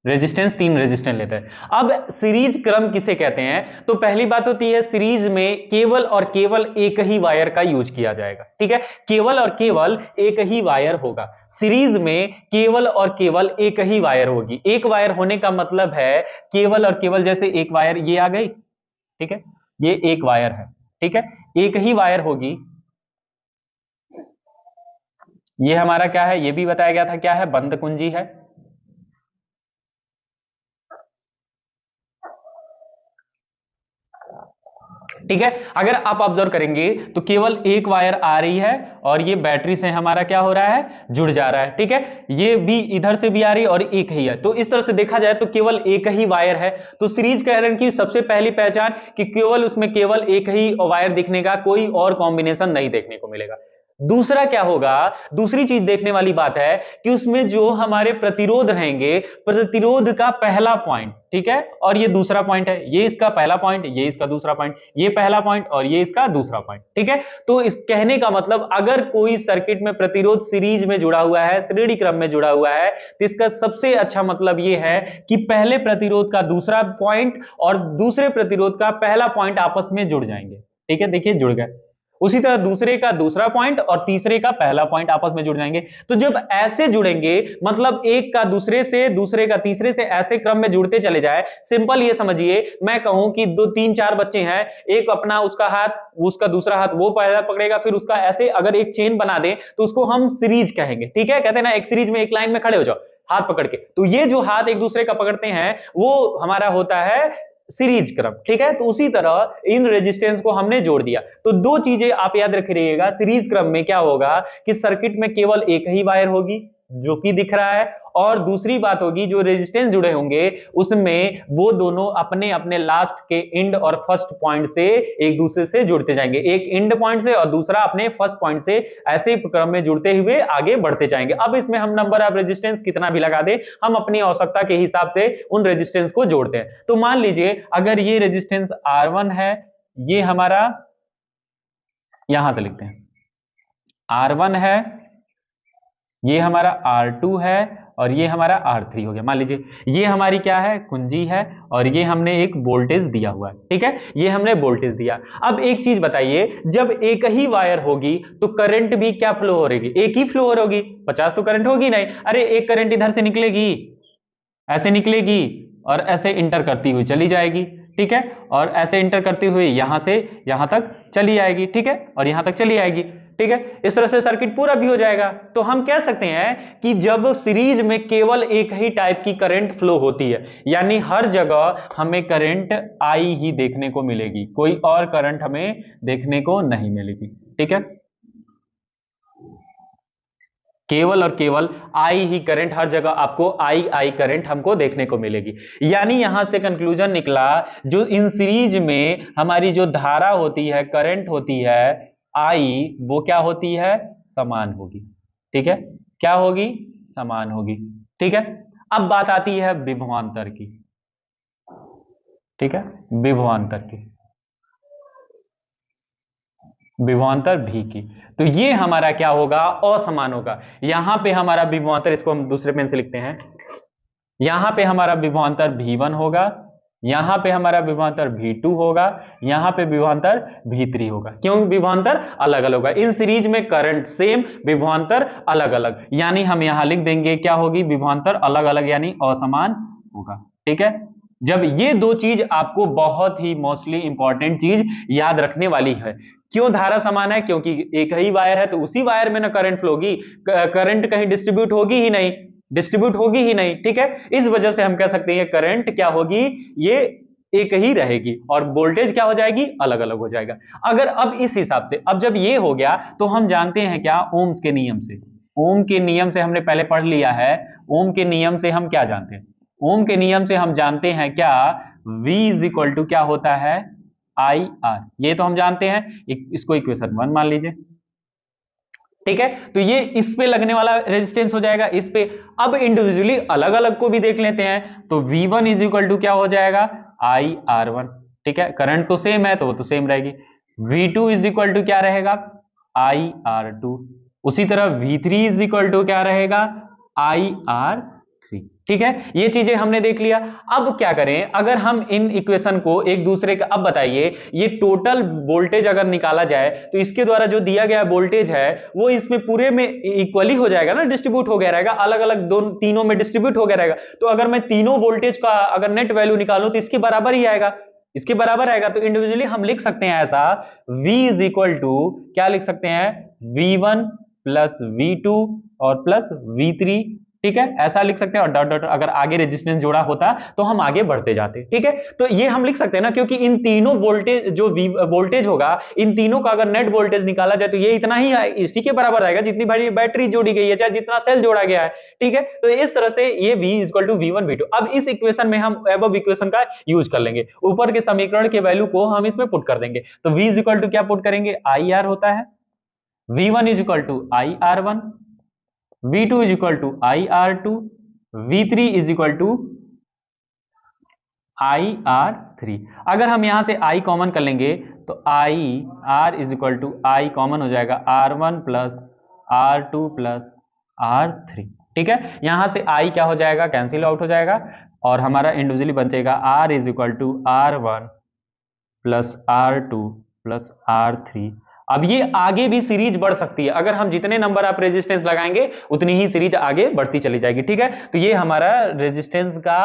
रेजिस्टेंस, 3 रेजिस्टेंस लेते हैं। अब सीरीज क्रम किसे कहते हैं? तो पहली बात होती है सीरीज में केवल और केवल एक ही वायर का यूज किया जाएगा, ठीक है, केवल और केवल एक ही वायर होगा सीरीज में, केवल और केवल एक ही वायर होगी। एक वायर होने का मतलब है केवल और केवल, जैसे एक वायर ये आ गई, ठीक है, ये एक वायर है, ठीक है, एक ही वायर होगी। ये हमारा क्या है, ये भी बताया गया था क्या है, बंद कुंजी है। ठीक है, अगर आप ऑब्जर्व करेंगे तो केवल एक वायर आ रही है और ये बैटरी से हमारा क्या हो रहा है, जुड़ जा रहा है, ठीक है, ये भी इधर से भी आ रही है और एक ही है। तो इस तरह से देखा जाए तो केवल एक ही वायर है। तो सीरीज करंट की सबसे पहली पहचान कि केवल उसमें केवल एक ही वायर दिखने का, कोई और कॉम्बिनेशन नहीं देखने को मिलेगा। दूसरा क्या होगा, दूसरी चीज देखने वाली बात है कि उसमें जो हमारे प्रतिरोध रहेंगे, प्रतिरोध का पहला पॉइंट, ठीक है, और ये दूसरा पॉइंट है, ये इसका पहला पॉइंट, ये इसका दूसरा पॉइंट, ये पहला पॉइंट और ये इसका दूसरा पॉइंट, ठीक है। तो इस कहने का मतलब अगर कोई सर्किट में प्रतिरोध सीरीज में जुड़ा हुआ है, श्रेणी क्रम में जुड़ा हुआ है, तो इसका सबसे अच्छा मतलब ये है कि पहले प्रतिरोध का दूसरा पॉइंट और दूसरे प्रतिरोध का पहला पॉइंट आपस में जुड़ जाएंगे, ठीक है, देखिए जुड़ गए। उसी तरह दूसरे का दूसरा पॉइंट और तीसरे का पहला पॉइंट आपस में जुड़ जाएंगे। तो जब ऐसे जुड़ेंगे मतलब एक का दूसरे से, दूसरे का तीसरे से, ऐसे क्रम में जुड़ते चले जाए। सिंपल ये समझिए, मैं कहूं कि 2 3 4 बच्चे हैं, एक अपना उसका हाथ, उसका दूसरा हाथ वो पहला पकड़ेगा, फिर उसका ऐसे अगर एक चेन बना दे तो उसको हम सीरीज कहेंगे, ठीक है, कहते हैं ना एक सीरीज में एक लाइन में खड़े हो जाओ हाथ पकड़ के। तो ये जो हाथ एक दूसरे का पकड़ते हैं वो हमारा होता है सीरीज क्रम, ठीक है। तो उसी तरह इन रेजिस्टेंस को हमने जोड़ दिया। तो दो चीजें आप याद रखिएगा, सीरीज क्रम में क्या होगा कि सर्किट में केवल एक ही वायर होगी जो कि दिख रहा है, और दूसरी बात होगी जो रेजिस्टेंस जुड़े होंगे उसमें वो दोनों अपने अपने लास्ट के एंड और फर्स्ट पॉइंट से एक दूसरे से जुड़ते जाएंगे, एक एंड पॉइंट से और दूसरा अपने फर्स्ट पॉइंट से, ऐसे क्रम में जुड़ते हुए आगे बढ़ते जाएंगे। अब इसमें हम नंबर ऑफ रेजिस्टेंस कितना भी लगा दें, हम अपनी आवश्यकता के हिसाब से उन रेजिस्टेंस को जोड़ते हैं। तो मान लीजिए अगर ये रेजिस्टेंस R1 है, ये हमारा, यहां से लिखते हैं R1 है, ये हमारा R2 है और ये हमारा R3 हो गया। मान लीजिए ये हमारी क्या है, कुंजी है, और ये हमने एक वोल्टेज दिया हुआ है, ठीक है, ये हमने वोल्टेज दिया। अब एक चीज बताइए, जब एक ही वायर होगी तो करंट भी क्या फ्लो हो रही, एक ही फ्लो हो रही, 50 तो करंट होगी नहीं। अरे एक करंट इधर से निकलेगी, ऐसे निकलेगी और ऐसे इंटर करती हुई चली जाएगी, ठीक है, और ऐसे इंटर करती हुई यहां से यहां तक चली आएगी, ठीक है, और यहां तक चली आएगी, ठीक है। इस तरह से सर्किट पूरा भी हो जाएगा। तो हम कह सकते हैं कि जब सीरीज में केवल एक ही टाइप की करंट फ्लो होती है, यानी हर जगह हमें करंट आई ही देखने को मिलेगी, कोई और करंट हमें देखने को नहीं मिलेगी, ठीक है, केवल और केवल आई ही करंट, हर जगह आपको आई आई करंट हमको देखने को मिलेगी। यानी यहां से कंक्लूजन निकला, जो इन सीरीज में हमारी जो धारा होती है, करंट होती है आई, वो क्या होती है, समान होगी, ठीक है, क्या होगी, समान होगी, ठीक है। अब बात आती है विभवांतर की, ठीक है, विभवांतर की, विभवांतर भी की। तो ये हमारा क्या होगा, असमान होगा। यहां पे हमारा विभवांतर, इसको हम दूसरे पेन से लिखते हैं, यहां पे हमारा विभवांतर V1 होगा, यहां पे हमारा विभवांतर V2 होगा, यहां पे विभवांतर V3 होगा। क्यों विभवांतर अलग अलग होगा, इन सीरीज में करंट सेम, विभवांतर अलग अलग, यानी हम यहां लिख देंगे क्या होगी, विभवांतर अलग अलग यानी असमान होगा, ठीक है। जब ये दो चीज आपको बहुत ही मोस्टली इंपॉर्टेंट चीज याद रखने वाली है। क्यों धारा समान है, क्योंकि एक ही वायर है तो उसी वायर में ना करंट फ्लो होगी, करंट कहीं डिस्ट्रीब्यूट होगी ही नहीं, डिस्ट्रीब्यूट होगी ही नहीं, ठीक है। इस वजह से हम कह सकते हैं करंट क्या होगी, ये एक ही रहेगी, और वोल्टेज क्या हो जाएगी, अलग अलग हो जाएगा। अगर अब इस हिसाब से, अब जब ये हो गया तो हम जानते हैं क्या, ओम्स के नियम से, ओम के नियम से हमने पहले पढ़ लिया है। ओम के नियम से हम क्या जानते हैं, ओम के नियम से हम जानते हैं क्या, V इज इक्वल टू क्या होता है, आई आर, ये तो हम जानते हैं, इसको इक्वेशन 1 मान लीजिए, ठीक है। तो ये इस पे लगने वाला रेजिस्टेंस हो जाएगा, इस पे। अब इंडिविजुअली अलग अलग को भी देख लेते हैं, तो V1 इज इक्वल टू क्या हो जाएगा, आई आर वन, ठीक है, करंट तो सेम है तो वो तो सेम रहेगी। V2 इज इक्वल टू क्या रहेगा, आई आर टू। उसी तरह V3 इज इक्वल टू क्या रहेगा, आई आर थ्री, ठीक है, ये चीजें हमने देख लिया। अब क्या करें, अगर हम इन इक्वेशन को एक दूसरे का, अब बताइए ये टोटल वोल्टेज अगर निकाला जाए तो इसके द्वारा जो दिया गया वोल्टेज है वो इसमें पूरे में इक्वली हो जाएगा ना, डिस्ट्रीब्यूट हो गया रहेगा, अलग अलग दो तीनों में डिस्ट्रीब्यूट हो गया रहेगा। तो अगर मैं तीनों वोल्टेज का अगर नेट वैल्यू निकालूं तो इसके बराबर ही आएगा, इसके बराबर आएगा। तो इंडिविजुअली हम लिख सकते हैं ऐसा, V इज इक्वल टू क्या लिख सकते हैं, V1 प्लस V2 और प्लस V3, ठीक है, ऐसा लिख सकते हैं। और डॉट डॉट अगर आगे रेजिस्टेंस जोड़ा होता तो हम आगे बढ़ते जाते, ठीक है। तो ये हम लिख सकते हैं ना, क्योंकि इन तीनों वोल्टेज जो वोल्टेज होगा, इन तीनों का अगर नेट वोल्टेज निकाला जाए तो ये इतना ही इसी के बराबर आएगा जितनी भारी बैटरी जोड़ी गई है, चाहे जितना सेल जोड़ा गया है, ठीक है। तो इस तरह से ये V equal to V1 V2। अब इस इक्वेशन में हम एबव इक्वेशन का यूज कर लेंगे, ऊपर के समीकरण के वैल्यू को हम इसमें पुट कर देंगे। तो V इज इक्वल टू क्या पुट करेंगे, IR होता है, V1 is equal to IR1, V2 is equal to IR2, V3 is equal to IR3। अगर हम यहां से I कॉमन कर लेंगे तो IR is equal to I common हो जाएगा R1 plus R2 plus R3, ठीक है। यहां से I क्या हो जाएगा, कैंसिल आउट हो जाएगा और हमारा इंडिविजुअली बन जाएगा R is equal to R1 plus R2 plus R3। अब ये आगे भी सीरीज बढ़ सकती है, अगर हम जितने नंबर ऑफ रेजिस्टेंस लगाएंगे उतनी ही सीरीज आगे बढ़ती चली जाएगी, ठीक है। तो ये हमारा रेजिस्टेंस का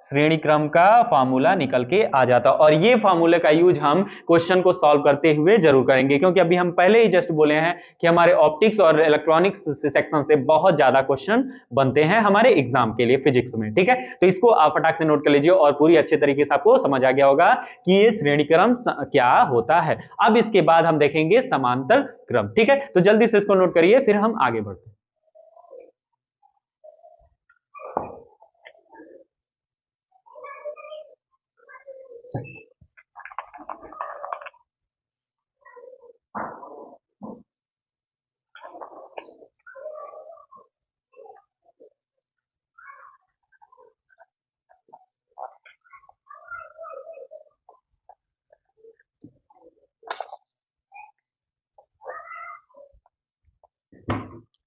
श्रेणी क्रम का फार्मूला निकल के आ जाता है। और ये फार्मूले का यूज हम क्वेश्चन को सॉल्व करते हुए जरूर करेंगे, क्योंकि अभी हम पहले ही जस्ट बोले हैं कि हमारे ऑप्टिक्स और इलेक्ट्रॉनिक्स सेक्शन से बहुत ज्यादा क्वेश्चन बनते हैं हमारे एग्जाम के लिए फिजिक्स में, ठीक है। तो इसको आप फटाक से नोट कर लीजिए और पूरी अच्छे तरीके से आपको समझ आ गया होगा कि ये श्रेणी क्रम क्या होता है। अब इसके बाद हम देखेंगे समांतर क्रम, ठीक है। तो जल्दी से इसको नोट करिए, फिर हम आगे बढ़ते हैं।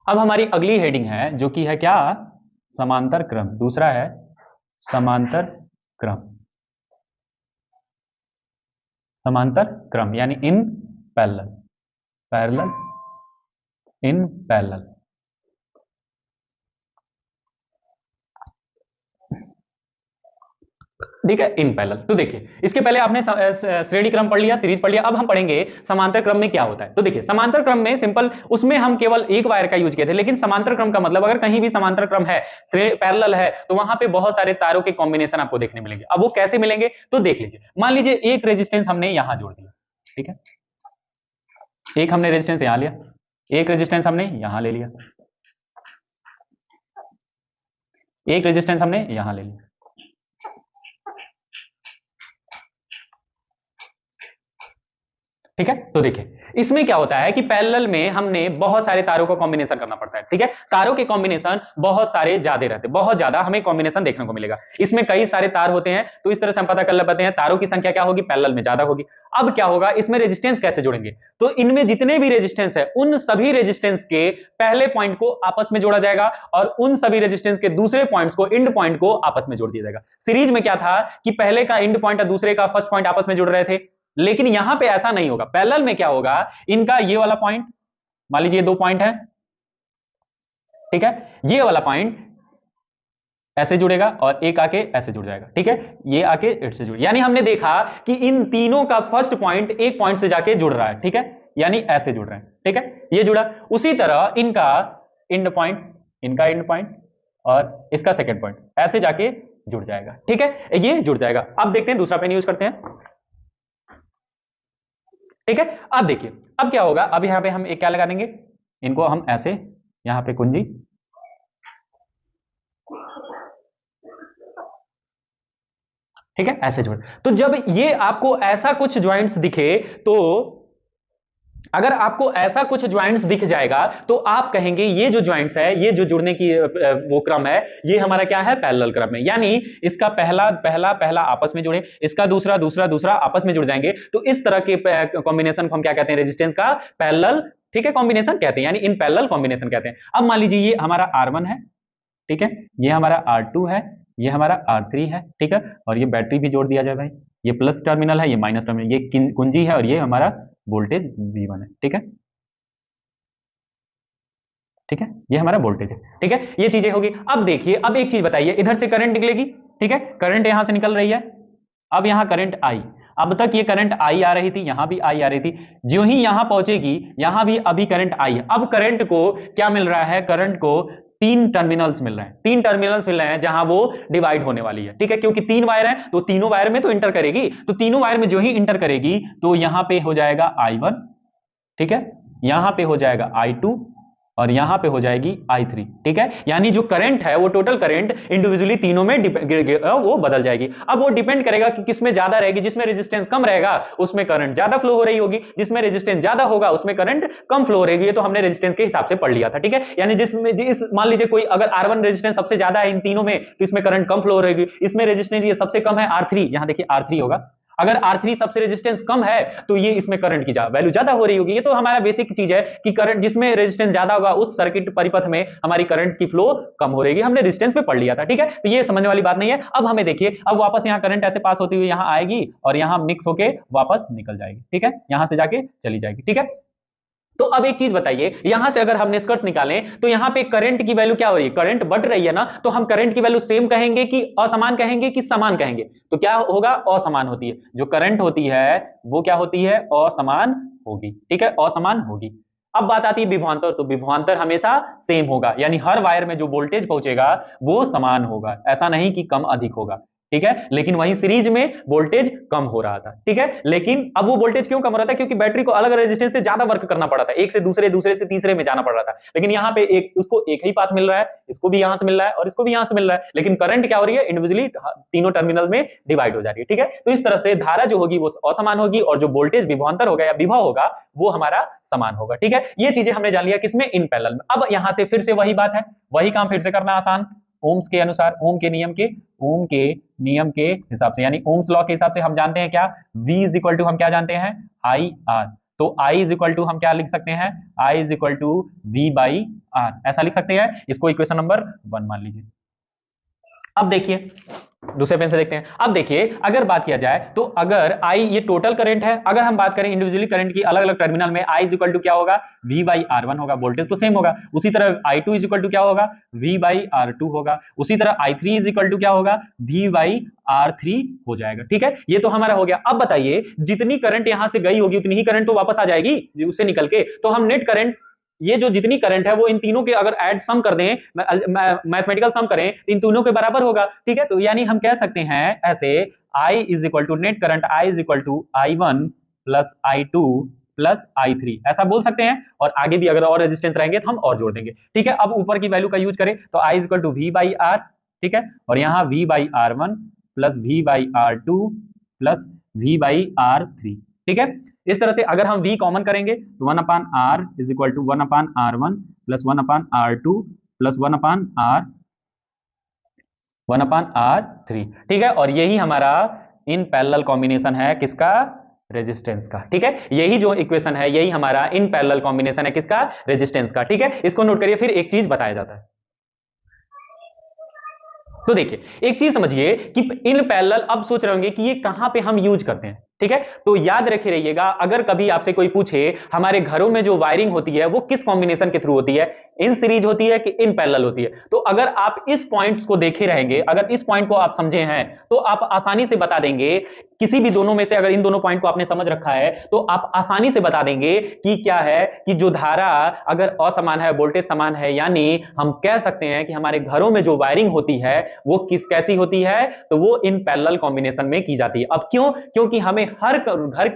अब हमारी अगली हेडिंग है जो कि है क्या, समांतर क्रम। दूसरा है समांतर क्रम, समांतर क्रम यानी in parallel, parallel in parallel. ठीक है, इन पैरेलल। तो देखिए इसके पहले आपने श्रेणी क्रम पढ़ लिया, सीरीज पढ़ लिया। अब हम पढ़ेंगे समांतर क्रम में क्या होता है। तो देखिए समांतर क्रम में सिंपल, उसमें हम केवल एक वायर का यूज किए थे, लेकिन समांतर क्रम का मतलब अगर कहीं भी समांतर क्रम है, पैरेलल है, तो वहां पे बहुत सारे तारों के कॉम्बिनेशन आपको देखने मिलेंगे। अब वो कैसे मिलेंगे, तो देख लीजिए। मान लीजिए एक रेजिस्टेंस हमने यहां जोड़ दिया, ठीक है, एक हमने रेजिस्टेंस यहां लिया, एक रेजिस्टेंस हमने यहां ले लिया, एक रेजिस्टेंस हमने यहां ले लिया, ठीक है। तो देखिए इसमें क्या होता है कि पैरेलल में हमने बहुत सारे तारों का कॉम्बिनेशन करना पड़ता है, ठीक है। तारों के कॉम्बिनेशन बहुत सारे ज्यादा रहते हैं, बहुत ज्यादा हमें कॉम्बिनेशन देखने को मिलेगा। इसमें कई सारे तार होते हैं, तो इस तरह से हम पता कर पाते हैं तारों की संख्या क्या होगी, पैरेलल में ज्यादा होगी। अब क्या होगा, इसमें रेजिस्टेंस कैसे जोड़ेंगे, तो इनमें जितने भी रेजिस्टेंस है उन सभी रेजिस्टेंस के पहले पॉइंट को आपस में जोड़ा जाएगा और उन सभी रेजिस्टेंस के दूसरे पॉइंट्स को, इंड पॉइंट को आपस में जोड़ दिया जाएगा। सीरीज में क्या था कि पहले का इंड पॉइंट और दूसरे का फर्स्ट पॉइंट आपस में जुड़ रहे थे, लेकिन यहां पे ऐसा नहीं होगा। पैरेलल में क्या होगा, इनका ये वाला पॉइंट, मान लीजिए दो पॉइंट है, ठीक है, ये वाला पॉइंट ऐसे जुड़ेगा और एक आके ऐसे जुड़ जाएगा, ठीक है, ये आके इससे जुड़, यानी हमने देखा कि इन तीनों का फर्स्ट पॉइंट एक पॉइंट से जाके जुड़ रहा है, ठीक है, यानी ऐसे जुड़ रहे हैं, ठीक है, ये जुड़ा। उसी तरह इनका इंड पॉइंट, इनका इंड पॉइंट और इसका सेकेंड पॉइंट ऐसे जाके जुड़ जाएगा, ठीक है, ये जुड़ जाएगा। अब देखते हैं दूसरा पेन यूज करते हैं, ठीक है। अब देखिए अब क्या होगा, अब यहां पे हम एक क्या लगा देंगे, इनको हम ऐसे यहां पे कुंजी, ठीक है, ऐसे जोड़। तो जब ये आपको ऐसा कुछ ज्वाइंट्स दिखे, तो अगर आपको ऐसा कुछ ज्वाइंट्स दिख जाएगा तो आप कहेंगे ये जो ज्वाइंट्स है, ये जो जुड़ने की वो क्रम है, ये हमारा क्या है, पैरेलल क्रम है। यानी इसका पहला पहला पहला आपस में जुड़े, इसका दूसरा दूसरा दूसरा आपस में जुड़ जाएंगे। तो इस तरह के कॉम्बिनेशन को हम क्या कहते हैं, रेजिस्टेंस का पैरेलल, ठीक है, कॉम्बिनेशन कहते हैं, यानी इन पैरेलल कॉम्बिनेशन कहते हैं। अब मान लीजिए ये हमारा R1 है, ठीक है, ये हमारा R2 है, ये हमारा R3 है, ठीक है, और ये बैटरी भी जोड़ दिया जाए भाई, ये प्लस टर्मिनल है, ये माइनस टर्मिनल, ये कुंजी है, और ये हमारा वोल्टेज V1 है, ठीक है, ठीक है, ये हमारा वोल्टेज है, ठीक है, ये चीजें होगी। अब देखिए, अब एक चीज बताइए, इधर से करंट निकलेगी, ठीक है, करंट यहां से निकल रही है, अब यहां करंट आई, अब तक ये करंट आई आ रही थी, यहां भी आई आ रही थी, जो ही यहां पहुंचेगी यहां भी अभी करंट आई है। अब करंट को क्या मिल रहा है, करंट को तीन टर्मिनल्स मिल रहे हैं, तीन टर्मिनल्स मिल रहे हैं जहां वो डिवाइड होने वाली है, ठीक है, क्योंकि तीन वायर है तो तीनों वायर में तो इंटर करेगी, तो तीनों वायर में जो ही इंटर करेगी तो यहां पे हो जाएगा I1, ठीक है, यहां पे हो जाएगा I2 और यहां पे हो जाएगी I3, ठीक है, यानी जो करंट है वो टोटल करंट इंडिविजुअली तीनों में वो बदल जाएगी। अब वो डिपेंड करेगा कि किसमें ज्यादा रहेगी, जिसमें रेजिस्टेंस कम रहेगा उसमें करंट ज्यादा फ्लो हो रही होगी, जिसमें रेजिस्टेंस ज्यादा होगा उसमें करंट कम फ्लो हो रहेगी। ये तो हमने रेजिस्टेंस के हिसाब से पढ़ लिया था, ठीक है, यानी जिस मान लीजिए कोई अगर R1 रेजिस्टेंस सबसे ज्यादा है इन तीनों में तो इसमें करंट कम फ्लो हो रहेगी, इसमें रेजिस्टेंस ये सबसे कम है R3, यहां देखिए R3 होगा, अगर R3 सबसे रेजिस्टेंस कम है तो ये इसमें करंट की वैल्यू ज्यादा हो रही होगी। ये तो हमारा बेसिक चीज है कि करंट जिसमें रेजिस्टेंस ज्यादा होगा उस सर्किट परिपथ में हमारी करंट की फ्लो कम हो रहेगी, हमने रेजिस्टेंस पे पढ़ लिया था, ठीक है, तो ये समझने वाली बात नहीं है। अब हमें देखिए, अब वापस यहां करंट ऐसे पास होती हुई यहां आएगी और यहां मिक्स होके वापस निकल जाएगी, ठीक है, यहां से जाके चली जाएगी, ठीक है। तो अब एक चीज बताइए, यहां से अगर हम निष्कर्ष निकालें तो यहां पे करंट की वैल्यू क्या हो रही है, करंट बढ़ रही है ना, तो हम करंट की वैल्यू सेम कहेंगे कि असमान कहेंगे कि समान कहेंगे, तो क्या होगा, असमान होती है, जो करंट होती है वो क्या होती है, असमान होगी, ठीक है, असमान होगी। अब बात आती है विभवांतर, तो विभवांतर हमेशा सेम होगा, यानी हर वायर में जो वोल्टेज पहुंचेगा वो समान होगा, ऐसा नहीं कि कम अधिक होगा, ठीक है, लेकिन वहीं सीरीज में वोल्टेज कम हो रहा था, ठीक है, लेकिन अब वो वोल्टेज क्यों कम हो रहा था, क्योंकि बैटरी को अलग रेजिस्टेंस से ज्यादा वर्क करना पड़ा था, एक से दूसरे, दूसरे से तीसरे में जाना पड़ रहा था, लेकिन यहाँ पे एक उसको एक ही पाथ मिल रहा है, इसको भी यहां से मिल रहा है और इसको भी यहां से मिल रहा है, लेकिन करंट क्या हो रही है, इंडिविजुअली तीनों टर्मिनल में डिवाइड हो जा रही है, ठीक है, तो इस तरह से धारा जो होगी वो असमान होगी और जो वोल्टेज विभवांतर होगा या विभव होगा वो हमारा समान होगा, ठीक है, ये चीजें हमने जान लिया किसमें, इन पैरेलल में। अब यहां से फिर से वही बात है, वही काम फिर से करना आसान, ओम्स के अनुसार, ओम के नियम के हिसाब से, यानी ओम्स लॉ के हिसाब से हम जानते हैं क्या, V इज इक्वल टू हम क्या जानते हैं, IR, तो I इज इक्वल टू हम क्या लिख सकते हैं, I is equal to V by R, ऐसा लिख सकते हैं, इसको इक्वेशन नंबर 1 मान लीजिए। अब देखिए दूसरे पेन से देखते हैं, अब देखिए अगर बात किया जाए तो अगर I ये टोटल करंट है, अगर हम बात करें इंडिविजुअली करंट की अलग अलग टर्मिनल में, I इज इक्वल टू क्या होगा, V बाई R1 होगा, वोल्टेज तो सेम होगा, उसी तरह I2 इज इक्वल टू क्या होगा, V बाई R2 होगा, उसी तरह I3 इज इक्वल टू क्या होगा, V बाई R3 हो जाएगा, ठीक है, ये तो हमारा हो गया। अब बताइए जितनी करंट यहां से गई होगी उतनी ही करंट तो वापस आ जाएगी उससे निकल के, तो हम नेट करंट, ये जो जितनी करंट है वो इन तीनों के अगर ऐड सम कर दें, मैथमेटिकल सम करें इन तीनों के बराबर होगा, ठीक है, तो यानी हम कह सकते हैं ऐसे I is equal to net current I is equal to I1 plus I2 plus I3, ऐसा बोल सकते हैं, और आगे भी अगर और रेजिस्टेंस रहेंगे तो हम और जोड़ देंगे, ठीक है। अब ऊपर की वैल्यू का यूज करें तो I is equal to V by R, ठीक है, और यहाँ V by R1 plus V by R2 plus V by R3, ठीक है। इस तरह से अगर हम V कॉमन करेंगे तो 1 upon R is equal to 1 upon R1 plus 1 upon R2 plus 1 upon R3, ठीक है, और यही हमारा इन पैरेलल कॉम्बिनेशन है किसका, रेजिस्टेंस का, ठीक है, यही जो इक्वेशन है यही हमारा इन पैरेलल कॉम्बिनेशन है किसका, रेजिस्टेंस का, ठीक है, इसको नोट करिए। फिर एक चीज बताया जाता है, तो देखिए एक चीज समझिए कि इन पैरेलल, अब सोच रहे होंगे कि ये कहां पे हम यूज करते हैं, ठीक है, तो याद रखे रहिएगा, अगर कभी आपसे कोई पूछे हमारे घरों में जो वायरिंग होती है वो किस कॉम्बिनेशन के थ्रू होती है, इन सीरीज होती है कि इन पैरेलल होती है, तो अगर आप इस पॉइंट्स को देखे रहेंगे, अगर इस पॉइंट को आप समझे हैं तो आप आसानी से बता देंगे, किसी भी दोनों में से अगर इन दोनों पॉइंट को आपने समझ रखा है तो आप आसानी से बता देंगे कि क्या है, कि जो धारा अगर असमान है वोल्टेज समान है, यानी हम कह सकते हैं कि हमारे घरों में जो वायरिंग होती है वो कैसी होती है, तो वो इन पैरेलल कॉम्बिनेशन में की जाती है। अब क्यों, क्योंकि हमें हर घर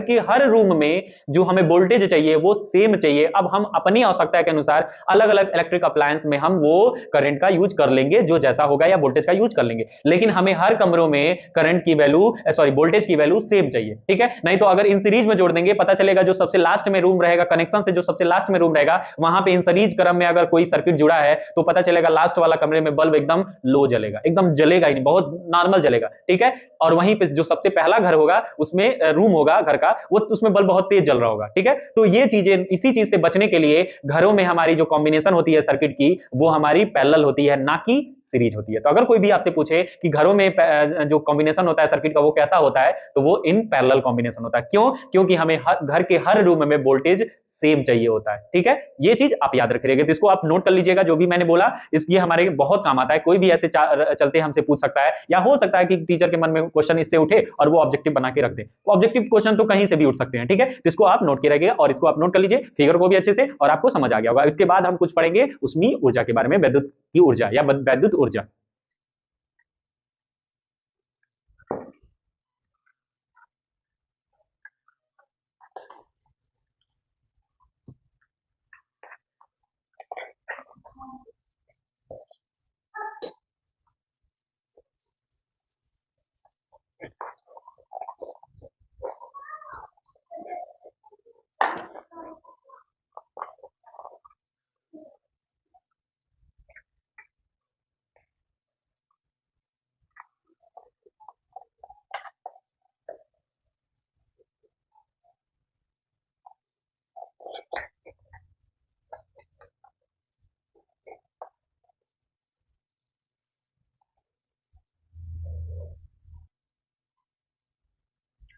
के हर रूम में जो हमें वोल्टेज चाहिए वो सेम चाहिए। अब हम अपनी आवश्यकता के अनुसार अलग अलग इलेक्ट्रिक अप्लायंस में हम वो करंट का यूज कर लेंगे जो जैसा होगा, या वोल्टेज का यूज कर लेंगे, लेकिन हमें हर कमरों में करंट की वैल्यू, सॉरी वोल्टेज की वैल्यू सेम चाहिए, ठीक है, नहीं तो अगर इन सीरीज में जोड़ देंगे पता चलेगा जो सबसे लास्ट में रूम रहेगा, कनेक्शन से जो सबसे लास्ट में रूम रहेगा वहां पे इन सीरीज क्रम में अगर कोई सर्किट जुड़ा है तो पता चलेगा लास्ट वाला कमरे में बल्ब एकदम लो जलेगा, एकदम जलेगा ही नहीं, बहुत नॉर्मल जलेगा, ठीक है, और वहीं पे जो सबसे पहला घर होगा उसमें रूम होगा घर का, वो उसमें बल्ब बहुत तेज जल रहा होगा, ठीक है। तो ये चीजें, इसी चीज से बचने के लिए घरों में हमारी जो कॉम्बिनेशन होती है सर्किट की, वो हमारी पैरेलल होती है, ना कि सीरीज होती है। तो अगर कोई भी आपसे पूछे कि घरों में जो कॉम्बिनेशन होता है सर्किट का वो कैसा होता है, तो वो इन पैरेलल कॉम्बिनेशन होता है। क्यों? क्योंकि हमें घर के हर रूम में वोल्टेज सेम चाहिए होता है, ठीक है। ये चीज आप याद रख रखिएगा, तो इसको आप नोट कर लीजिएगा, जो भी मैंने बोला ये हमारे बहुत काम आता है। कोई भी ऐसे चलते हमसे पूछ सकता है, या हो सकता है कि टीचर के मन में क्वेश्चन इससे उठे और वो ऑब्जेक्टिव बना के रख दे। ऑब्जेक्टिव क्वेश्चन तो कहीं से भी उठ सकते हैं, ठीक है। तो इसको आप नोट के रखिएगा और इसको आप नोट कर लीजिए, फिगर को भी अच्छे से, और आपको समझ आ गया होगा। इसके बाद हम कुछ पढ़ेंगे उसमें ऊर्जा के बारे में, विद्युत की ऊर्जा या वैद्युत ऊर्जा।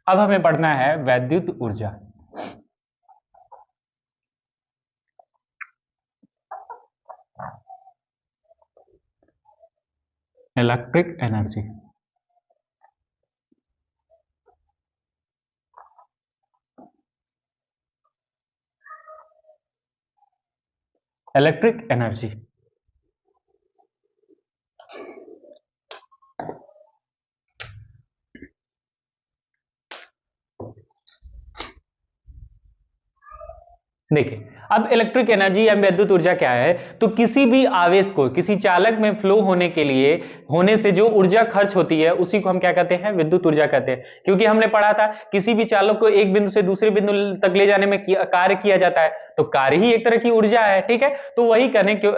अब हमें पढ़ना है वैद्युत ऊर्जा। Electric energy. इलेक्ट्रिक एनर्जी देखिए, अब इलेक्ट्रिक एनर्जी या विद्युत ऊर्जा क्या है, तो किसी भी आवेश को किसी चालक में फ्लो होने के लिए होने से जो ऊर्जा खर्च होती है उसी को हम क्या कहते हैं, विद्युत ऊर्जा कहते हैं। क्योंकि हमने पढ़ा था किसी भी चालक को एक बिंदु से दूसरे बिंदु तक ले जाने में कार्य किया जाता है, तो कार्य ही एक तरह की ऊर्जा है, ठीक है। तो वही करने क्यों,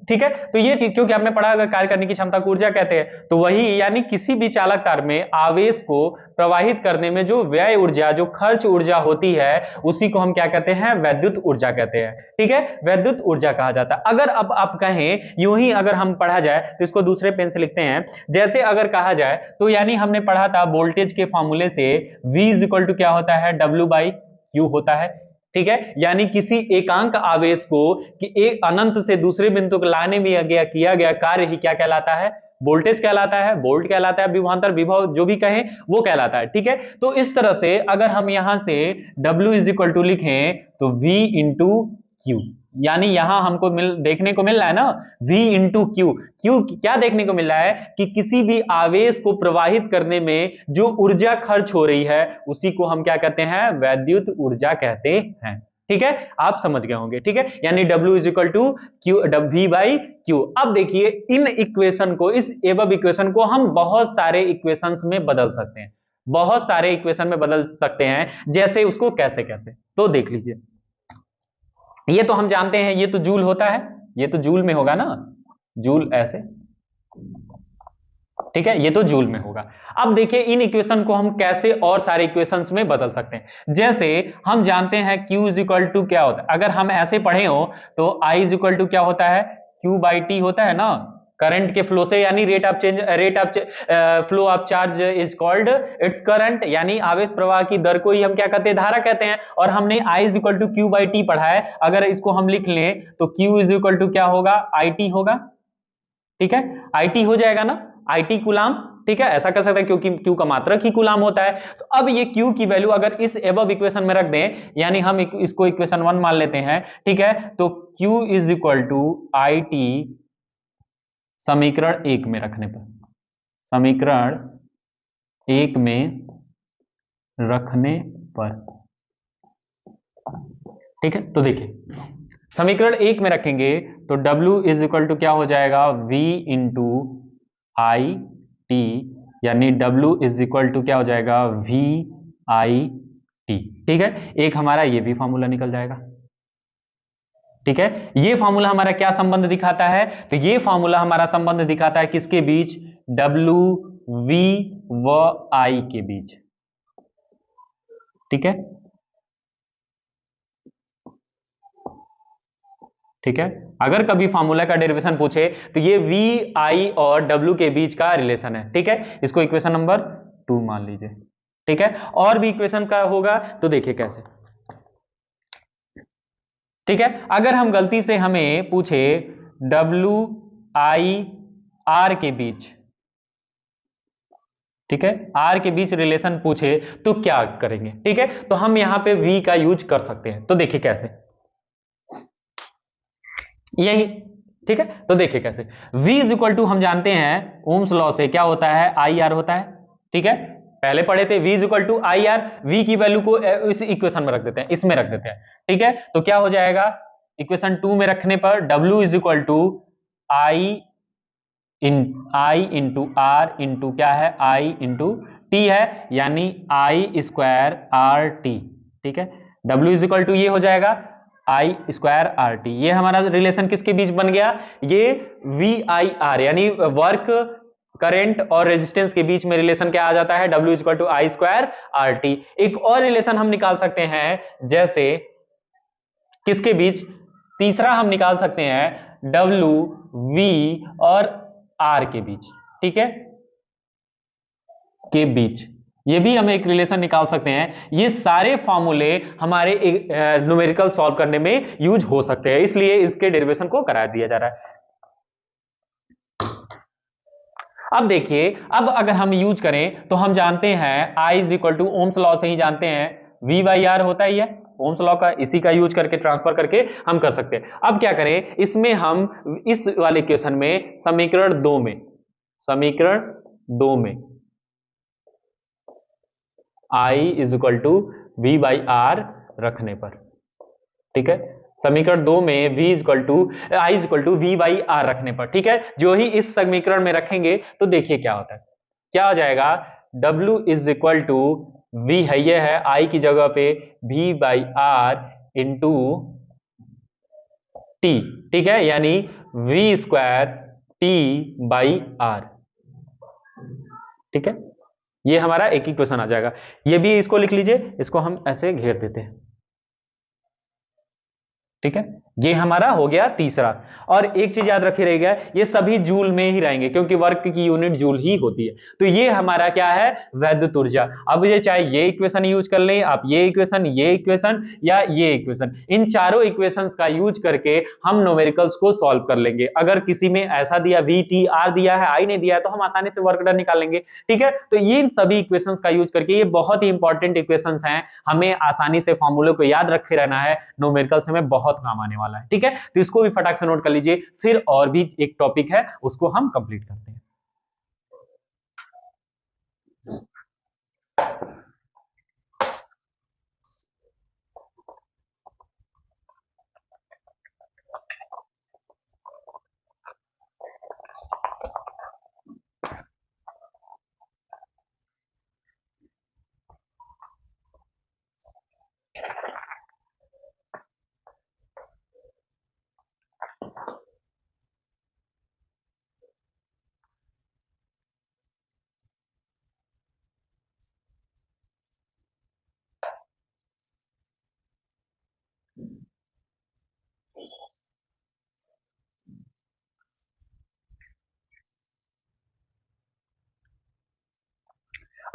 ठीक है। तो ये चीज क्योंकि हमने पढ़ा, अगर कार्य करने की क्षमता को ऊर्जा कहते हैं, तो वही यानी किसी भी चालक तार में आवेश को प्रवाहित करने में जो व्यय ऊर्जा, जो खर्च ऊर्जा होती है, उसी को हम क्या कहते हैं, वैद्युत ऊर्जा कहते हैं, ठीक है। वैद्युत ऊर्जा कहा जाता है। अगर अब आप कहें यूं ही अगर हम पढ़ा जाए तो इसको दूसरे पेन से लिखते हैं। जैसे अगर कहा जाए तो यानी हमने पढ़ा था वोल्टेज के फॉर्मूले से V इक्वल टू क्या होता है, W बाई Q होता है, ठीक है। यानी किसी एकांक आवेश को कि एक अनंत से दूसरे बिंदु को लाने में किया गया कार्य ही क्या कहलाता है, वोल्टेज कहलाता है, वोल्ट कहलाता है, विभवांतर विभव जो भी कहें वो कहलाता है, ठीक है। तो इस तरह से अगर हम यहां से W इज इक्वल टू लिखें तो V इंटू क्यू, यानी यहां हमको देखने को मिल रहा है ना V इंटू क्यू। क्यू क्या देखने को मिल रहा है कि किसी भी आवेश को प्रवाहित करने में जो ऊर्जा खर्च हो रही है उसी को हम क्या कहते हैं, वैद्युत ऊर्जा कहते हैं, ठीक है। आप समझ गए होंगे, ठीक है। यानी W is equal to Q, V by Q. अब देखिए इन इक्वेशन को, इस एबव इक्वेशन को हम बहुत सारे इक्वेशंस में बदल सकते हैं, बहुत सारे इक्वेशन में बदल सकते हैं। जैसे उसको कैसे कैसे, तो देख लीजिए। ये तो हम जानते हैं, ये तो जूल होता है, ये तो जूल में होगा ना, जूल ऐसे, ठीक है, ये तो जूल में होगा। अब देखिए इन इक्वेशन को हम कैसे और सारे इक्वेशंस में बदल सकते हैं। जैसे हम जानते हैं Q इज इक्वल टू क्या होता है, अगर हम ऐसे पढ़े हो तो I इज इक्वल टू क्या होता है, Q बाई टी होता है ना, करंट के फ्लो से, यानी rate of flow of charge is called its current, यानी आवेश प्रवाह की दर को ही हम क्या कहते हैं, धारा कहते हैं। और हमने I is equal to Q by T पढ़ा है, अगर इसको हम लिख लें तो Q इज इक्वल टू क्या होगा, IT होगा, ठीक है। IT हो जाएगा ना, IT कूलाम, ठीक है, ऐसा कर सकते हैं क्योंकि Q का मात्रक ही कूलाम होता है। तो अब ये Q की वैल्यू अगर इस एबव इक्वेशन में रख दें, यानी हम इसको इक्वेशन 1 मान लेते हैं, ठीक है। तो Q is equal to IT समीकरण 1 में रखने पर, समीकरण 1 में रखने पर, ठीक है। तो देखिए समीकरण 1 में रखेंगे तो W इज इक्वल टू क्या हो जाएगा, V इंटू आई टी, यानी W इज इक्वल टू क्या हो जाएगा, V आई टी, ठीक है। एक हमारा ये भी फॉर्मूला निकल जाएगा, ठीक है। ये फॉर्मूला हमारा क्या संबंध दिखाता है, तो ये फॉर्मूला हमारा संबंध दिखाता है किसके बीच, W V व I के बीच, ठीक है, ठीक है। अगर कभी फॉर्मूला का डेरिवेशन पूछे तो ये वी आई और डब्ल्यू के बीच का रिलेशन है, ठीक है। इसको इक्वेशन नंबर 2 मान लीजिए, ठीक है। और भी इक्वेशन का होगा तो देखिए कैसे, ठीक है। अगर हम गलती से हमें पूछे डब्ल्यू आई आर के बीच, ठीक है, आर के बीच रिलेशन पूछे तो क्या करेंगे, ठीक है। तो हम यहां पे वी का यूज कर सकते हैं, तो देखिए कैसे, यही, ठीक है। तो देखिए कैसे, v इज इक्वल टू, हम जानते हैं ओम्स लॉ से क्या होता है, आई आर होता है, ठीक है। पहले पढ़े थे v is equal to I R, v की वैल्यू को इस इक्वेशन में रख देते हैं, इसमें रख देते हैं, ठीक है। तो क्या हो जाएगा, इक्वेशन 2 में रखने पर w is equal to I into R into क्या है, आई इंटू टी है, यानी आई स्क्वायर आर टी, ठीक है। w इज इक्वल टू ये हो जाएगा आई स्क्वायर आर टी। ये हमारा रिलेशन किसके बीच बन गया, ये वी आई आर, यानी वर्क, करंट और रेजिस्टेंस के बीच में रिलेशन क्या आ जाता है, W equal to I square R T. एक और रिलेशन हम निकाल सकते हैं, जैसे किसके बीच, तीसरा हम निकाल सकते हैं W V और R के बीच, ठीक है, के बीच, ये भी हम एक रिलेशन निकाल सकते हैं। ये सारे फॉर्मूले हमारे न्यूमेरिकल सॉल्व करने में यूज हो सकते हैं, इसलिए इसके डेरिवेशन को करा दिया जा रहा है। अब देखिए, अब अगर हम यूज करें तो हम जानते हैं I is equal to Ohm's law से ही जानते हैं V बाई आर होता ही है, ओम्स लॉ का, इसी का यूज करके ट्रांसफर करके हम कर सकते हैं। अब क्या करें, इसमें हम इस वाले क्वेश्चन में समीकरण 2 में, समीकरण 2 में I is equal to V by R रखने पर, ठीक है, समीकरण 2 में v equal to I is equal to V by R रखने पर, ठीक है। जो ही इस समीकरण में रखेंगे तो देखिए क्या होता है, क्या हो जाएगा, w is equal to V है, ये है i की जगह पे v by R into T, ठीक है, यानी v square T by R, ठीक है। ये हमारा एक ही क्वेश्चन आ जाएगा। ये भी इसको लिख लीजिए, इसको हम ऐसे घेर देते हैं, ठीक है। ये हमारा हो गया तीसरा। और एक चीज याद रखी रहेगा, ये सभी जूल में ही रहेंगे क्योंकि वर्क की यूनिट जूल ही होती है। तो ये हमारा क्या है, वैद्युत ऊर्जा। अब ये चाहे ये इक्वेशन यूज कर लें आप, ये इक्वेशन या ये इक्वेशन, इन चारों इक्वेशंस का यूज करके हम न्यूमेरिकल्स को सॉल्व कर लेंगे। अगर किसी में ऐसा दिया वी टी आर दिया है, आई नहीं दिया है, तो हम आसानी से वर्क डन निकाल लेंगे, ठीक है। तो ये सभी इक्वेशंस का यूज करके, ये बहुत ही इंपॉर्टेंट इक्वेशंस हैं, हमें आसानी से फॉर्मूले को याद रखे रहना है, न्यूमेरिकल्स में बहुत काम आने वाला है, ठीक है। तो इसको भी फटाक से नोट कर लीजिए, फिर और भी एक टॉपिक है उसको हम कंप्लीट करते हैं।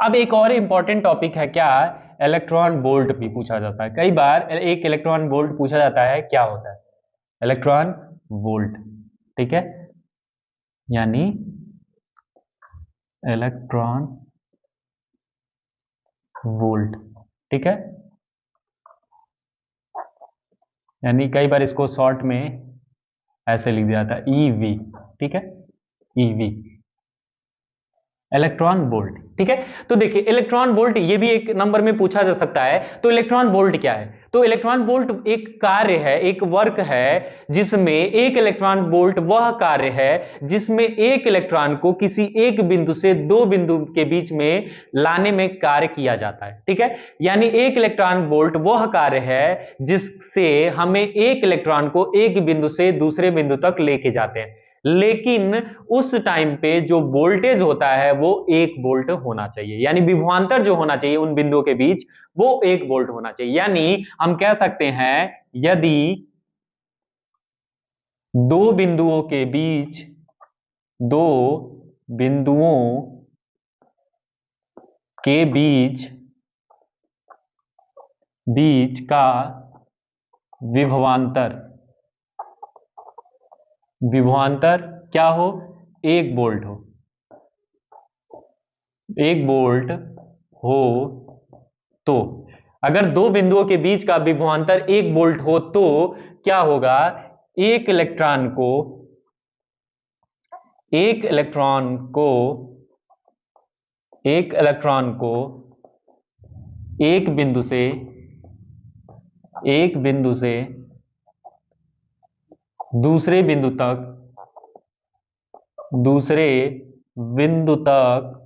अब एक और इंपॉर्टेंट टॉपिक है, क्या, इलेक्ट्रॉन वोल्ट भी पूछा जाता है कई बार। एक इलेक्ट्रॉन वोल्ट पूछा जाता है, क्या होता है इलेक्ट्रॉन वोल्ट, ठीक है, यानी इलेक्ट्रॉन वोल्ट, ठीक है, यानी कई बार इसको शॉर्ट में ऐसे लिख दिया जाता है ईवी, ठीक है, ईवी, इलेक्ट्रॉन वोल्ट, ठीक है। तो देखिए इलेक्ट्रॉन वोल्ट ये भी एक नंबर में पूछा जा सकता है। तो इलेक्ट्रॉन वोल्ट क्या है, तो इलेक्ट्रॉन वोल्ट एक कार्य है, एक वर्क है, जिसमें एक इलेक्ट्रॉन वोल्ट वह कार्य है जिसमें एक इलेक्ट्रॉन को किसी एक बिंदु से दो बिंदु के बीच में लाने में कार्य किया जाता है, ठीक है। यानी एक इलेक्ट्रॉन वोल्ट वह कार्य है जिससे हमें एक इलेक्ट्रॉन को एक बिंदु से दूसरे बिंदु तक लेके जाते हैं। लेकिन उस टाइम पे जो वोल्टेज होता है वो 1 वोल्ट होना चाहिए, यानी विभवांतर जो होना चाहिए उन बिंदुओं के बीच वो 1 वोल्ट होना चाहिए। यानी हम कह सकते हैं यदि दो बिंदुओं के बीच दो बिंदुओं के बीच बीच का विभवांतर विभवांतर क्या हो, 1 वोल्ट हो, 1 वोल्ट हो, तो अगर दो बिंदुओं के बीच का विभवांतर 1 वोल्ट हो तो क्या होगा, एक इलेक्ट्रॉन को एक इलेक्ट्रॉन को एक इलेक्ट्रॉन को एक बिंदु से दूसरे बिंदु तक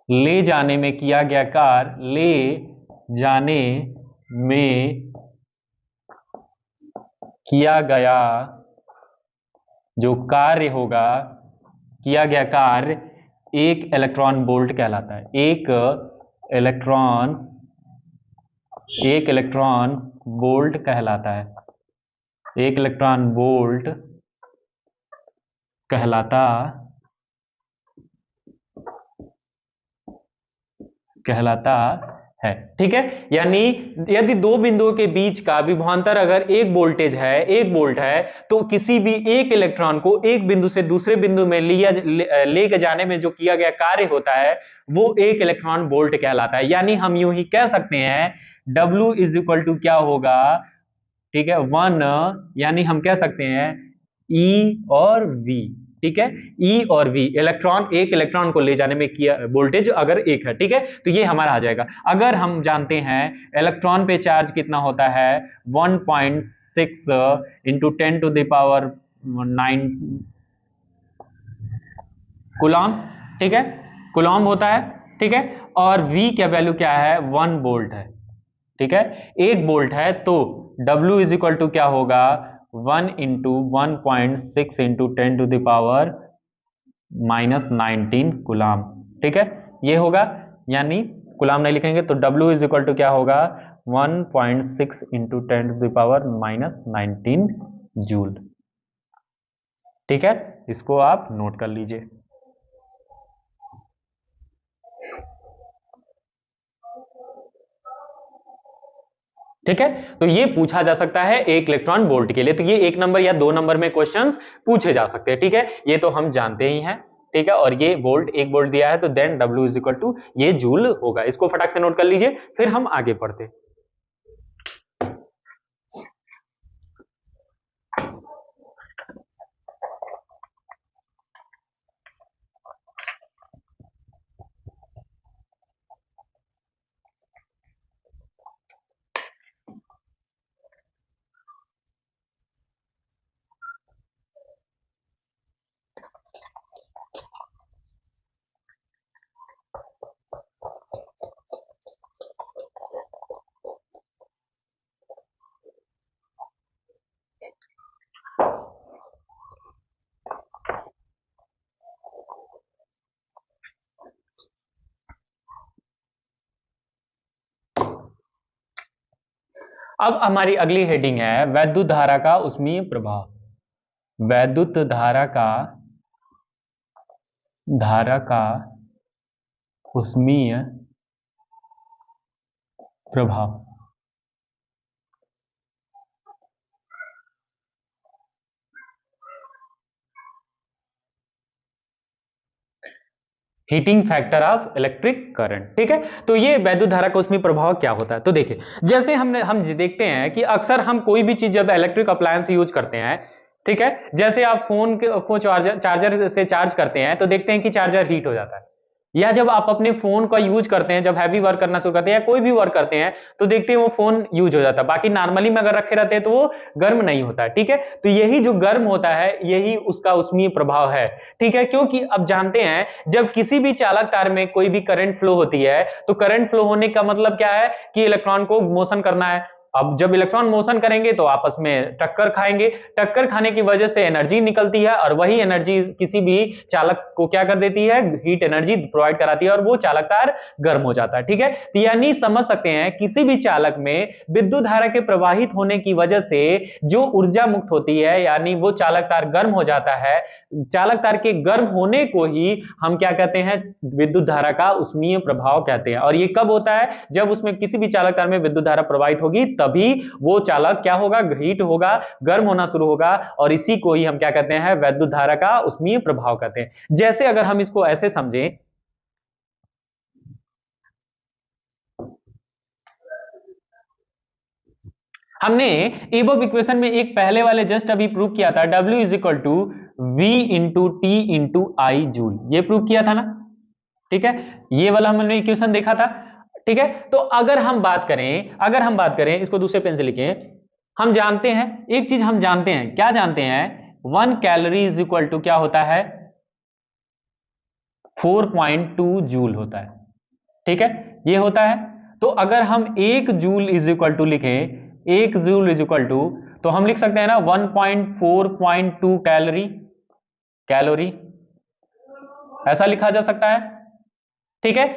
ले जाने में किया गया कार्य ले जाने में किया गया जो कार्य होगा, किया गया कार्य 1 इलेक्ट्रॉन वोल्ट कहलाता है। एक इलेक्ट्रॉन वोल्ट कहलाता है, 1 इलेक्ट्रॉन वोल्ट कहलाता है। ठीक है, यानी यदि दो बिंदुओं के बीच का विभवांतर अगर 1 वोल्ट है तो किसी भी एक इलेक्ट्रॉन को एक बिंदु से दूसरे बिंदु में ले जाने में जो किया गया कार्य होता है वो 1 इलेक्ट्रॉन वोल्ट कहलाता है। यानी हम यूं ही कह सकते हैं W इज इक्वल टू क्या होगा, ठीक है, 1, यानी हम कह सकते हैं E और V। ठीक है, E और V एक इलेक्ट्रॉन को ले जाने में किया वोल्टेज अगर एक है। ठीक है, तो ये हमारा आ जाएगा। अगर हम जानते हैं इलेक्ट्रॉन पे चार्ज कितना होता है 1.6 इंटू 10⁻9 कूलम, ठीक है, कूलम होता है। ठीक है, और V क्या वैल्यू क्या है, 1 वोल्ट है। ठीक है, 1 वोल्ट है तो W इज इक्वल टू क्या होगा, 1 इंटू 1.6 इंटू 10⁻19 कूलम। ठीक है, ये होगा, यानी कूलम नहीं लिखेंगे तो W इज इक्वल टू क्या होगा 1.6 इंटू 10⁻19 जूल। ठीक है, इसको आप नोट कर लीजिए। ठीक है, तो ये पूछा जा सकता है 1 इलेक्ट्रॉन वोल्ट के लिए, तो ये 1 नंबर या 2 नंबर में क्वेश्चंस पूछे जा सकते हैं। ठीक है, ये तो हम जानते ही हैं। ठीक है, और ये वोल्ट 1 वोल्ट दिया है तो then W is equal to ये जूल होगा। इसको फटाक से नोट कर लीजिए, फिर हम आगे पढ़ते हैं। अब हमारी अगली हेडिंग है वैद्युत धारा का उष्मीय प्रभाव। वैद्युत धारा का उष्मीय प्रभाव। Heating factor of electric current. ठीक है, तो ये वैद्युत धारा का उसमें प्रभाव क्या होता है, तो देखिए जैसे हम देखते हैं कि अक्सर हम कोई भी चीज जब इलेक्ट्रिक अप्लायंस यूज करते हैं, ठीक है, जैसे आप फोन को चार्जर से चार्ज करते हैं तो देखते हैं कि चार्जर हीट हो जाता है, या जब आप अपने फोन का यूज करते हैं, जब हैवी वर्क करना शुरू करते हैं या कोई भी वर्क करते हैं तो देखते हैं वो फोन यूज हो जाता है, बाकी नॉर्मली में अगर रखे रहते हैं तो वो गर्म नहीं होता है। ठीक है, तो यही जो गर्म होता है यही उसका उष्मीय प्रभाव है। ठीक है, क्योंकि अब जानते हैं जब किसी भी चालक तार में कोई भी करंट फ्लो होती है तो करंट फ्लो होने का मतलब क्या है कि इलेक्ट्रॉन को मोशन करना है। अब जब इलेक्ट्रॉन मोशन करेंगे तो आपस में टक्कर खाएंगे, टक्कर खाने की वजह से एनर्जी निकलती है और वही एनर्जी किसी भी चालक को क्या कर देती है, हीट एनर्जी प्रोवाइड कराती है और वो चालक तार गर्म हो जाता है। ठीक है, तो यानी समझ सकते हैं किसी भी चालक में विद्युत धारा के प्रवाहित होने की वजह से जो ऊर्जा मुक्त होती है, यानी वो चालक तार गर्म हो जाता है। चालक तार के गर्म होने को ही हम क्या कहते हैं, विद्युत धारा का ऊष्मीय प्रभाव कहते हैं। और ये कब होता है, जब उसमें किसी भी चालक तार में विद्युत धारा प्रवाहित होगी तभी वो चालक क्या होगा, हीट होगा, गर्म होना शुरू होगा और इसी को ही हम क्या कहते हैं, विद्युत धारा का ऊष्मीय प्रभाव कहते हैं। जैसे अगर हम इसको ऐसे समझें, हमने एबव इक्वेशन में एक पहले वाले जस्ट अभी प्रूव किया था, W is equal to V into T into I joule, ये प्रूव किया था ना। ठीक है, ये वाला हमने इक्वेशन देखा था। ठीक है, तो अगर हम बात करें इसको दूसरे पेन से लिखें, हम जानते हैं एक चीज, हम जानते हैं, क्या जानते हैं, 1 कैलोरी इज इक्वल टू क्या होता है, 4.2 जूल होता है। ठीक है, ये होता है। तो अगर हम 1 जूल इज इक्वल टू लिखें, 1 जूल इज इक्वल टू, तो हम लिख सकते हैं ना 1.4.2 कैलोरी, ऐसा लिखा जा सकता है। ठीक है,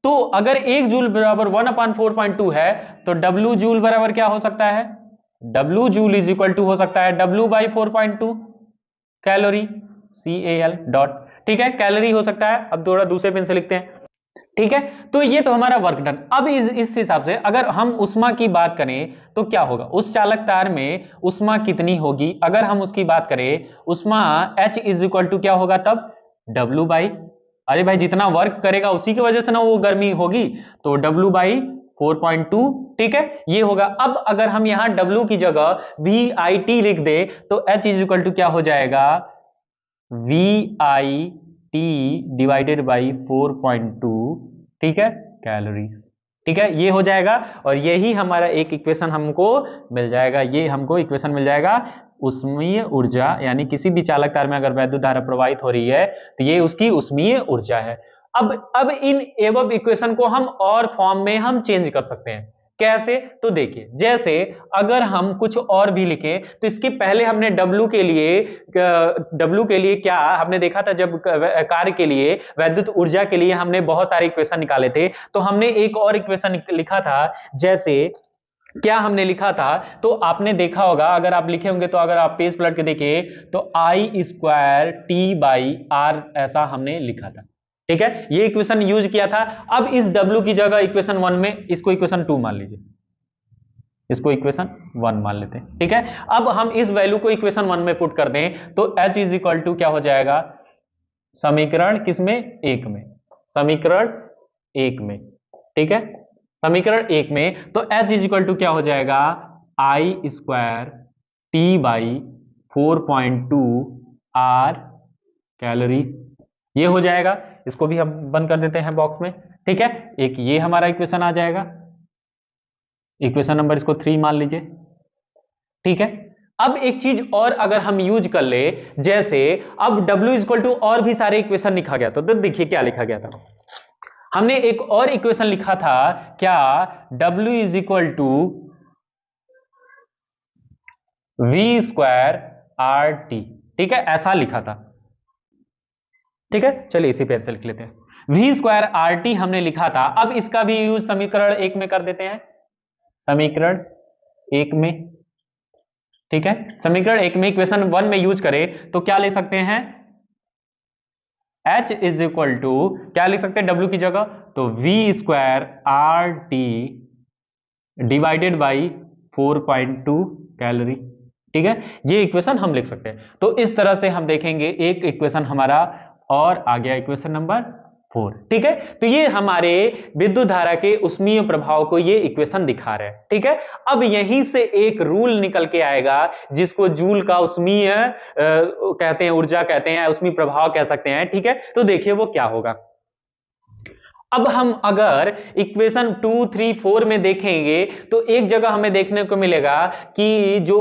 तो अगर 1 जूल बराबर 1/4.2 है तो W जूल बराबर क्या हो सकता है, W joule is equal to हो सकता है W by 4.2 calorie, CAL dot. ठीक है, कैलोरी हो सकता है। अब थोड़ा दूसरे पेन से लिखते हैं। ठीक है, तो ये तो हमारा वर्क डन। अब इस हिसाब से अगर हम उष्मा की बात करें तो क्या होगा, उस चालक तार में उष्मा कितनी होगी, अगर हम उसकी बात करें, उष्मा H इज इक्वल टू क्या होगा तब, W बाई, अरे भाई जितना वर्क करेगा उसी की वजह से ना वो गर्मी होगी, तो W बाई 4.2। ठीक है, ये होगा। अब अगर हम यहां W की जगह VIT लिख दे तो H इज इक्वल टू क्या हो जाएगा, VIT डिवाइडेड बाई 4.2। ठीक है, कैलोरीज। ठीक है, ये हो जाएगा और यही हमारा एक इक्वेशन हमको मिल जाएगा, ये हमको इक्वेशन मिल जाएगा ऊष्मीय ऊर्जा, यानी किसी भी चालक तार में अगर वैद्युत धारा प्रवाहित हो रही है तो ये उसकी ऊष्मीय ऊर्जा है। अब इन एबव इक्वेशन को हम और फॉर्म में हम चेंज कर सकते हैं। कैसे, तो देखिए, जैसे अगर हम कुछ और भी लिखें तो इसके पहले हमने W के लिए क्या हमने देखा था, जब कार्य के लिए वैद्युत ऊर्जा के लिए हमने बहुत सारे इक्वेशन निकाले थे, तो हमने एक और इक्वेशन लिखा था। जैसे क्या हमने लिखा था, तो आपने देखा होगा, अगर आप लिखे होंगे तो अगर आप पेज पलट के देखें तो I² T/R ऐसा हमने लिखा था। ठीक है, ये इक्वेशन यूज किया था। अब इस W की जगह इक्वेशन 1 में इसको इक्वेशन 2 मान लीजिए, इसको इक्वेशन 1 मान लेते हैं। ठीक है, अब हम इस वैल्यू को इक्वेशन 1 में पुट कर दें तो H इज इक्वल टू क्या हो जाएगा, समीकरण किसमें, 1 में, समीकरण 1 में। ठीक है, समीकरण 1 में तो H इज इक्वल टू क्या हो जाएगा, I² T/4.2 R कैलोरी, ये हो जाएगा। इसको भी हम बंद कर देते हैं बॉक्स में। ठीक है, एक ये हमारा इक्वेशन आ जाएगा, इक्वेशन नंबर इसको 3 मान लीजिए। ठीक है, अब एक चीज और अगर हम यूज कर ले, जैसे अब W इक्वल टू और भी सारे इक्वेशन लिखा गया, तो देखिए क्या लिखा गया था, हमने एक और इक्वेशन लिखा था, क्या, W is equal to V²RT। ठीक है, ऐसा लिखा था। ठीक है, चलिए इसी पेन से लिख लेते हैं, V²RT हमने लिखा था। अब इसका भी यूज समीकरण 1 में कर देते हैं, समीकरण 1 में। ठीक है, समीकरण 1 में इक्वेशन 1 में यूज करें तो क्या ले सकते हैं, H इज इक्वल टू क्या लिख सकते हैं W की जगह, तो V²RT डिवाइडेड बाई 4.2 कैलोरी। ठीक है, ये इक्वेशन हम लिख सकते हैं। तो इस तरह से हम देखेंगे, एक इक्वेशन हमारा और आ गया, इक्वेशन नंबर 4। ठीक है, तो ये हमारे विद्युत धारा के ऊष्मीय प्रभाव को ये इक्वेशन दिखा रहे हैं। ठीक है, अब यहीं से एक रूल निकल के आएगा जिसको जूल का ऊष्मीय कहते हैं, ऊर्जा कहते हैं, ऊष्मीय प्रभाव कह सकते हैं। ठीक है, तो देखिए वो क्या होगा। अब हम अगर इक्वेशन 2, 3, 4 में देखेंगे तो एक जगह हमें देखने को मिलेगा कि जो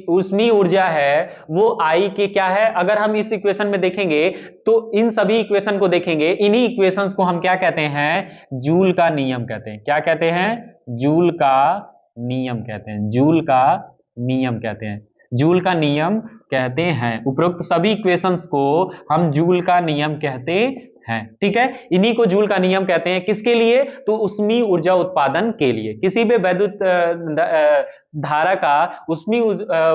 ऊष्मीय ऊर्जा है वो I के क्या है, अगर हम इस इक्वेशन में देखेंगे तो इन सभी इक्वेशन को देखेंगे, इन्हीं इक्वेशंस को हम क्या कहते हैं, जूल का नियम कहते हैं। क्या कहते हैं, जूल का नियम कहते हैं, जूल का नियम कहते हैं, जूल का नियम कहते हैं। उपरोक्त सभी इक्वेशंस को हम जूल का नियम कहते हैं। ठीक है, इन्हीं को जूल का नियम कहते हैं। किसके लिए? तो उष्मीय ऊर्जा उत्पादन के लिए। किसी भी वैद्युत धारा का उष्मीय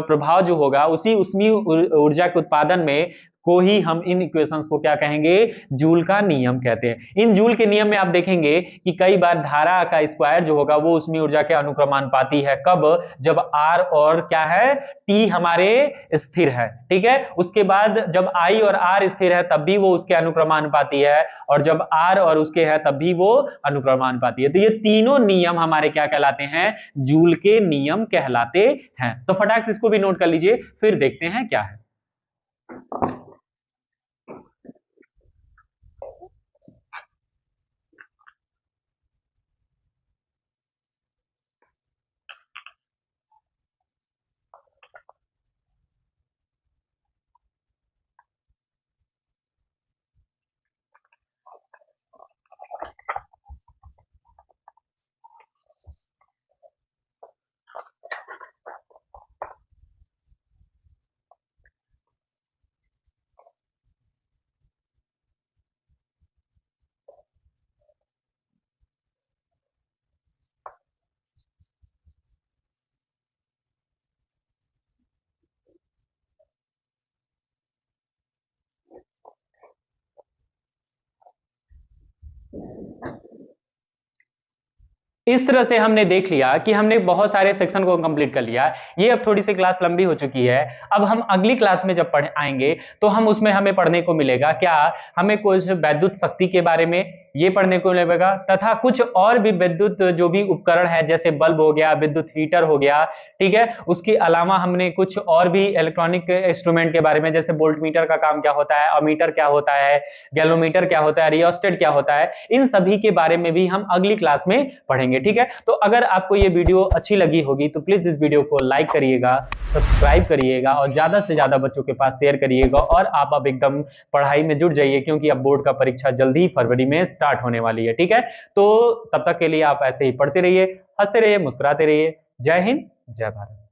प्रभाव जो होगा, उसी उष्मीय ऊर्जा के उत्पादन में को ही हम इन इक्वेशंस को क्या कहेंगे? जूल का नियम कहते हैं। इन जूल के नियम में आप देखेंगे कि कई बार धारा का स्क्वायर जो होगा वो उष्मीय ऊर्जा के अनुक्रमानुपाती है। कब? जब R और क्या है, T हमारे स्थिर है। ठीक है, उसके बाद जब I और R स्थिर है तब भी वो उसके अनुक्रमानुपाती है, और जब R और उसके है तब भी वो अनुक्रमानुपाती है। तो ये तीनों नियम हमारे क्या कहलाते हैं? जूल के नियम कहलाते हैं। तो फटाक से इसको भी नोट कर लीजिए, फिर देखते हैं क्या है। इस तरह से हमने देख लिया कि हमने बहुत सारे सेक्शन को कंप्लीट कर लिया। ये अब थोड़ी सी क्लास लंबी हो चुकी है। अब हम अगली क्लास में जब पढ़ आएंगे तो हम उसमें हमें पढ़ने को मिलेगा क्या? हमें कुछ वैद्युत शक्ति के बारे में ये पढ़ने को मिलेगा, तथा कुछ और भी विद्युत जो भी उपकरण है, जैसे बल्ब हो गया, विद्युत हीटर हो गया। ठीक है, उसके अलावा हमने कुछ और भी इलेक्ट्रॉनिक इंस्ट्रूमेंट के बारे में, जैसे वोल्टमीटर का काम क्या होता है, अमीटर क्या होता है, गैल्वेमीटर क्या होता है, रियोस्टेट क्या होता है, इन सभी के बारे में भी हम अगली क्लास में पढ़ेंगे। ठीक है, तो अगर आपको ये वीडियो अच्छी लगी होगी तो प्लीज इस वीडियो को लाइक करिएगा, सब्सक्राइब करिएगा और ज्यादा से ज्यादा बच्चों के पास शेयर करिएगा। और आप अब एकदम पढ़ाई में जुट जाइए, क्योंकि अब बोर्ड का परीक्षा जल्दी ही फरवरी में स्टार्ट होने वाली है। ठीक है, तो तब तक के लिए आप ऐसे ही पढ़ते रहिए, हंसते रहिए, मुस्कुराते रहिए। जय हिंद, जय भारत।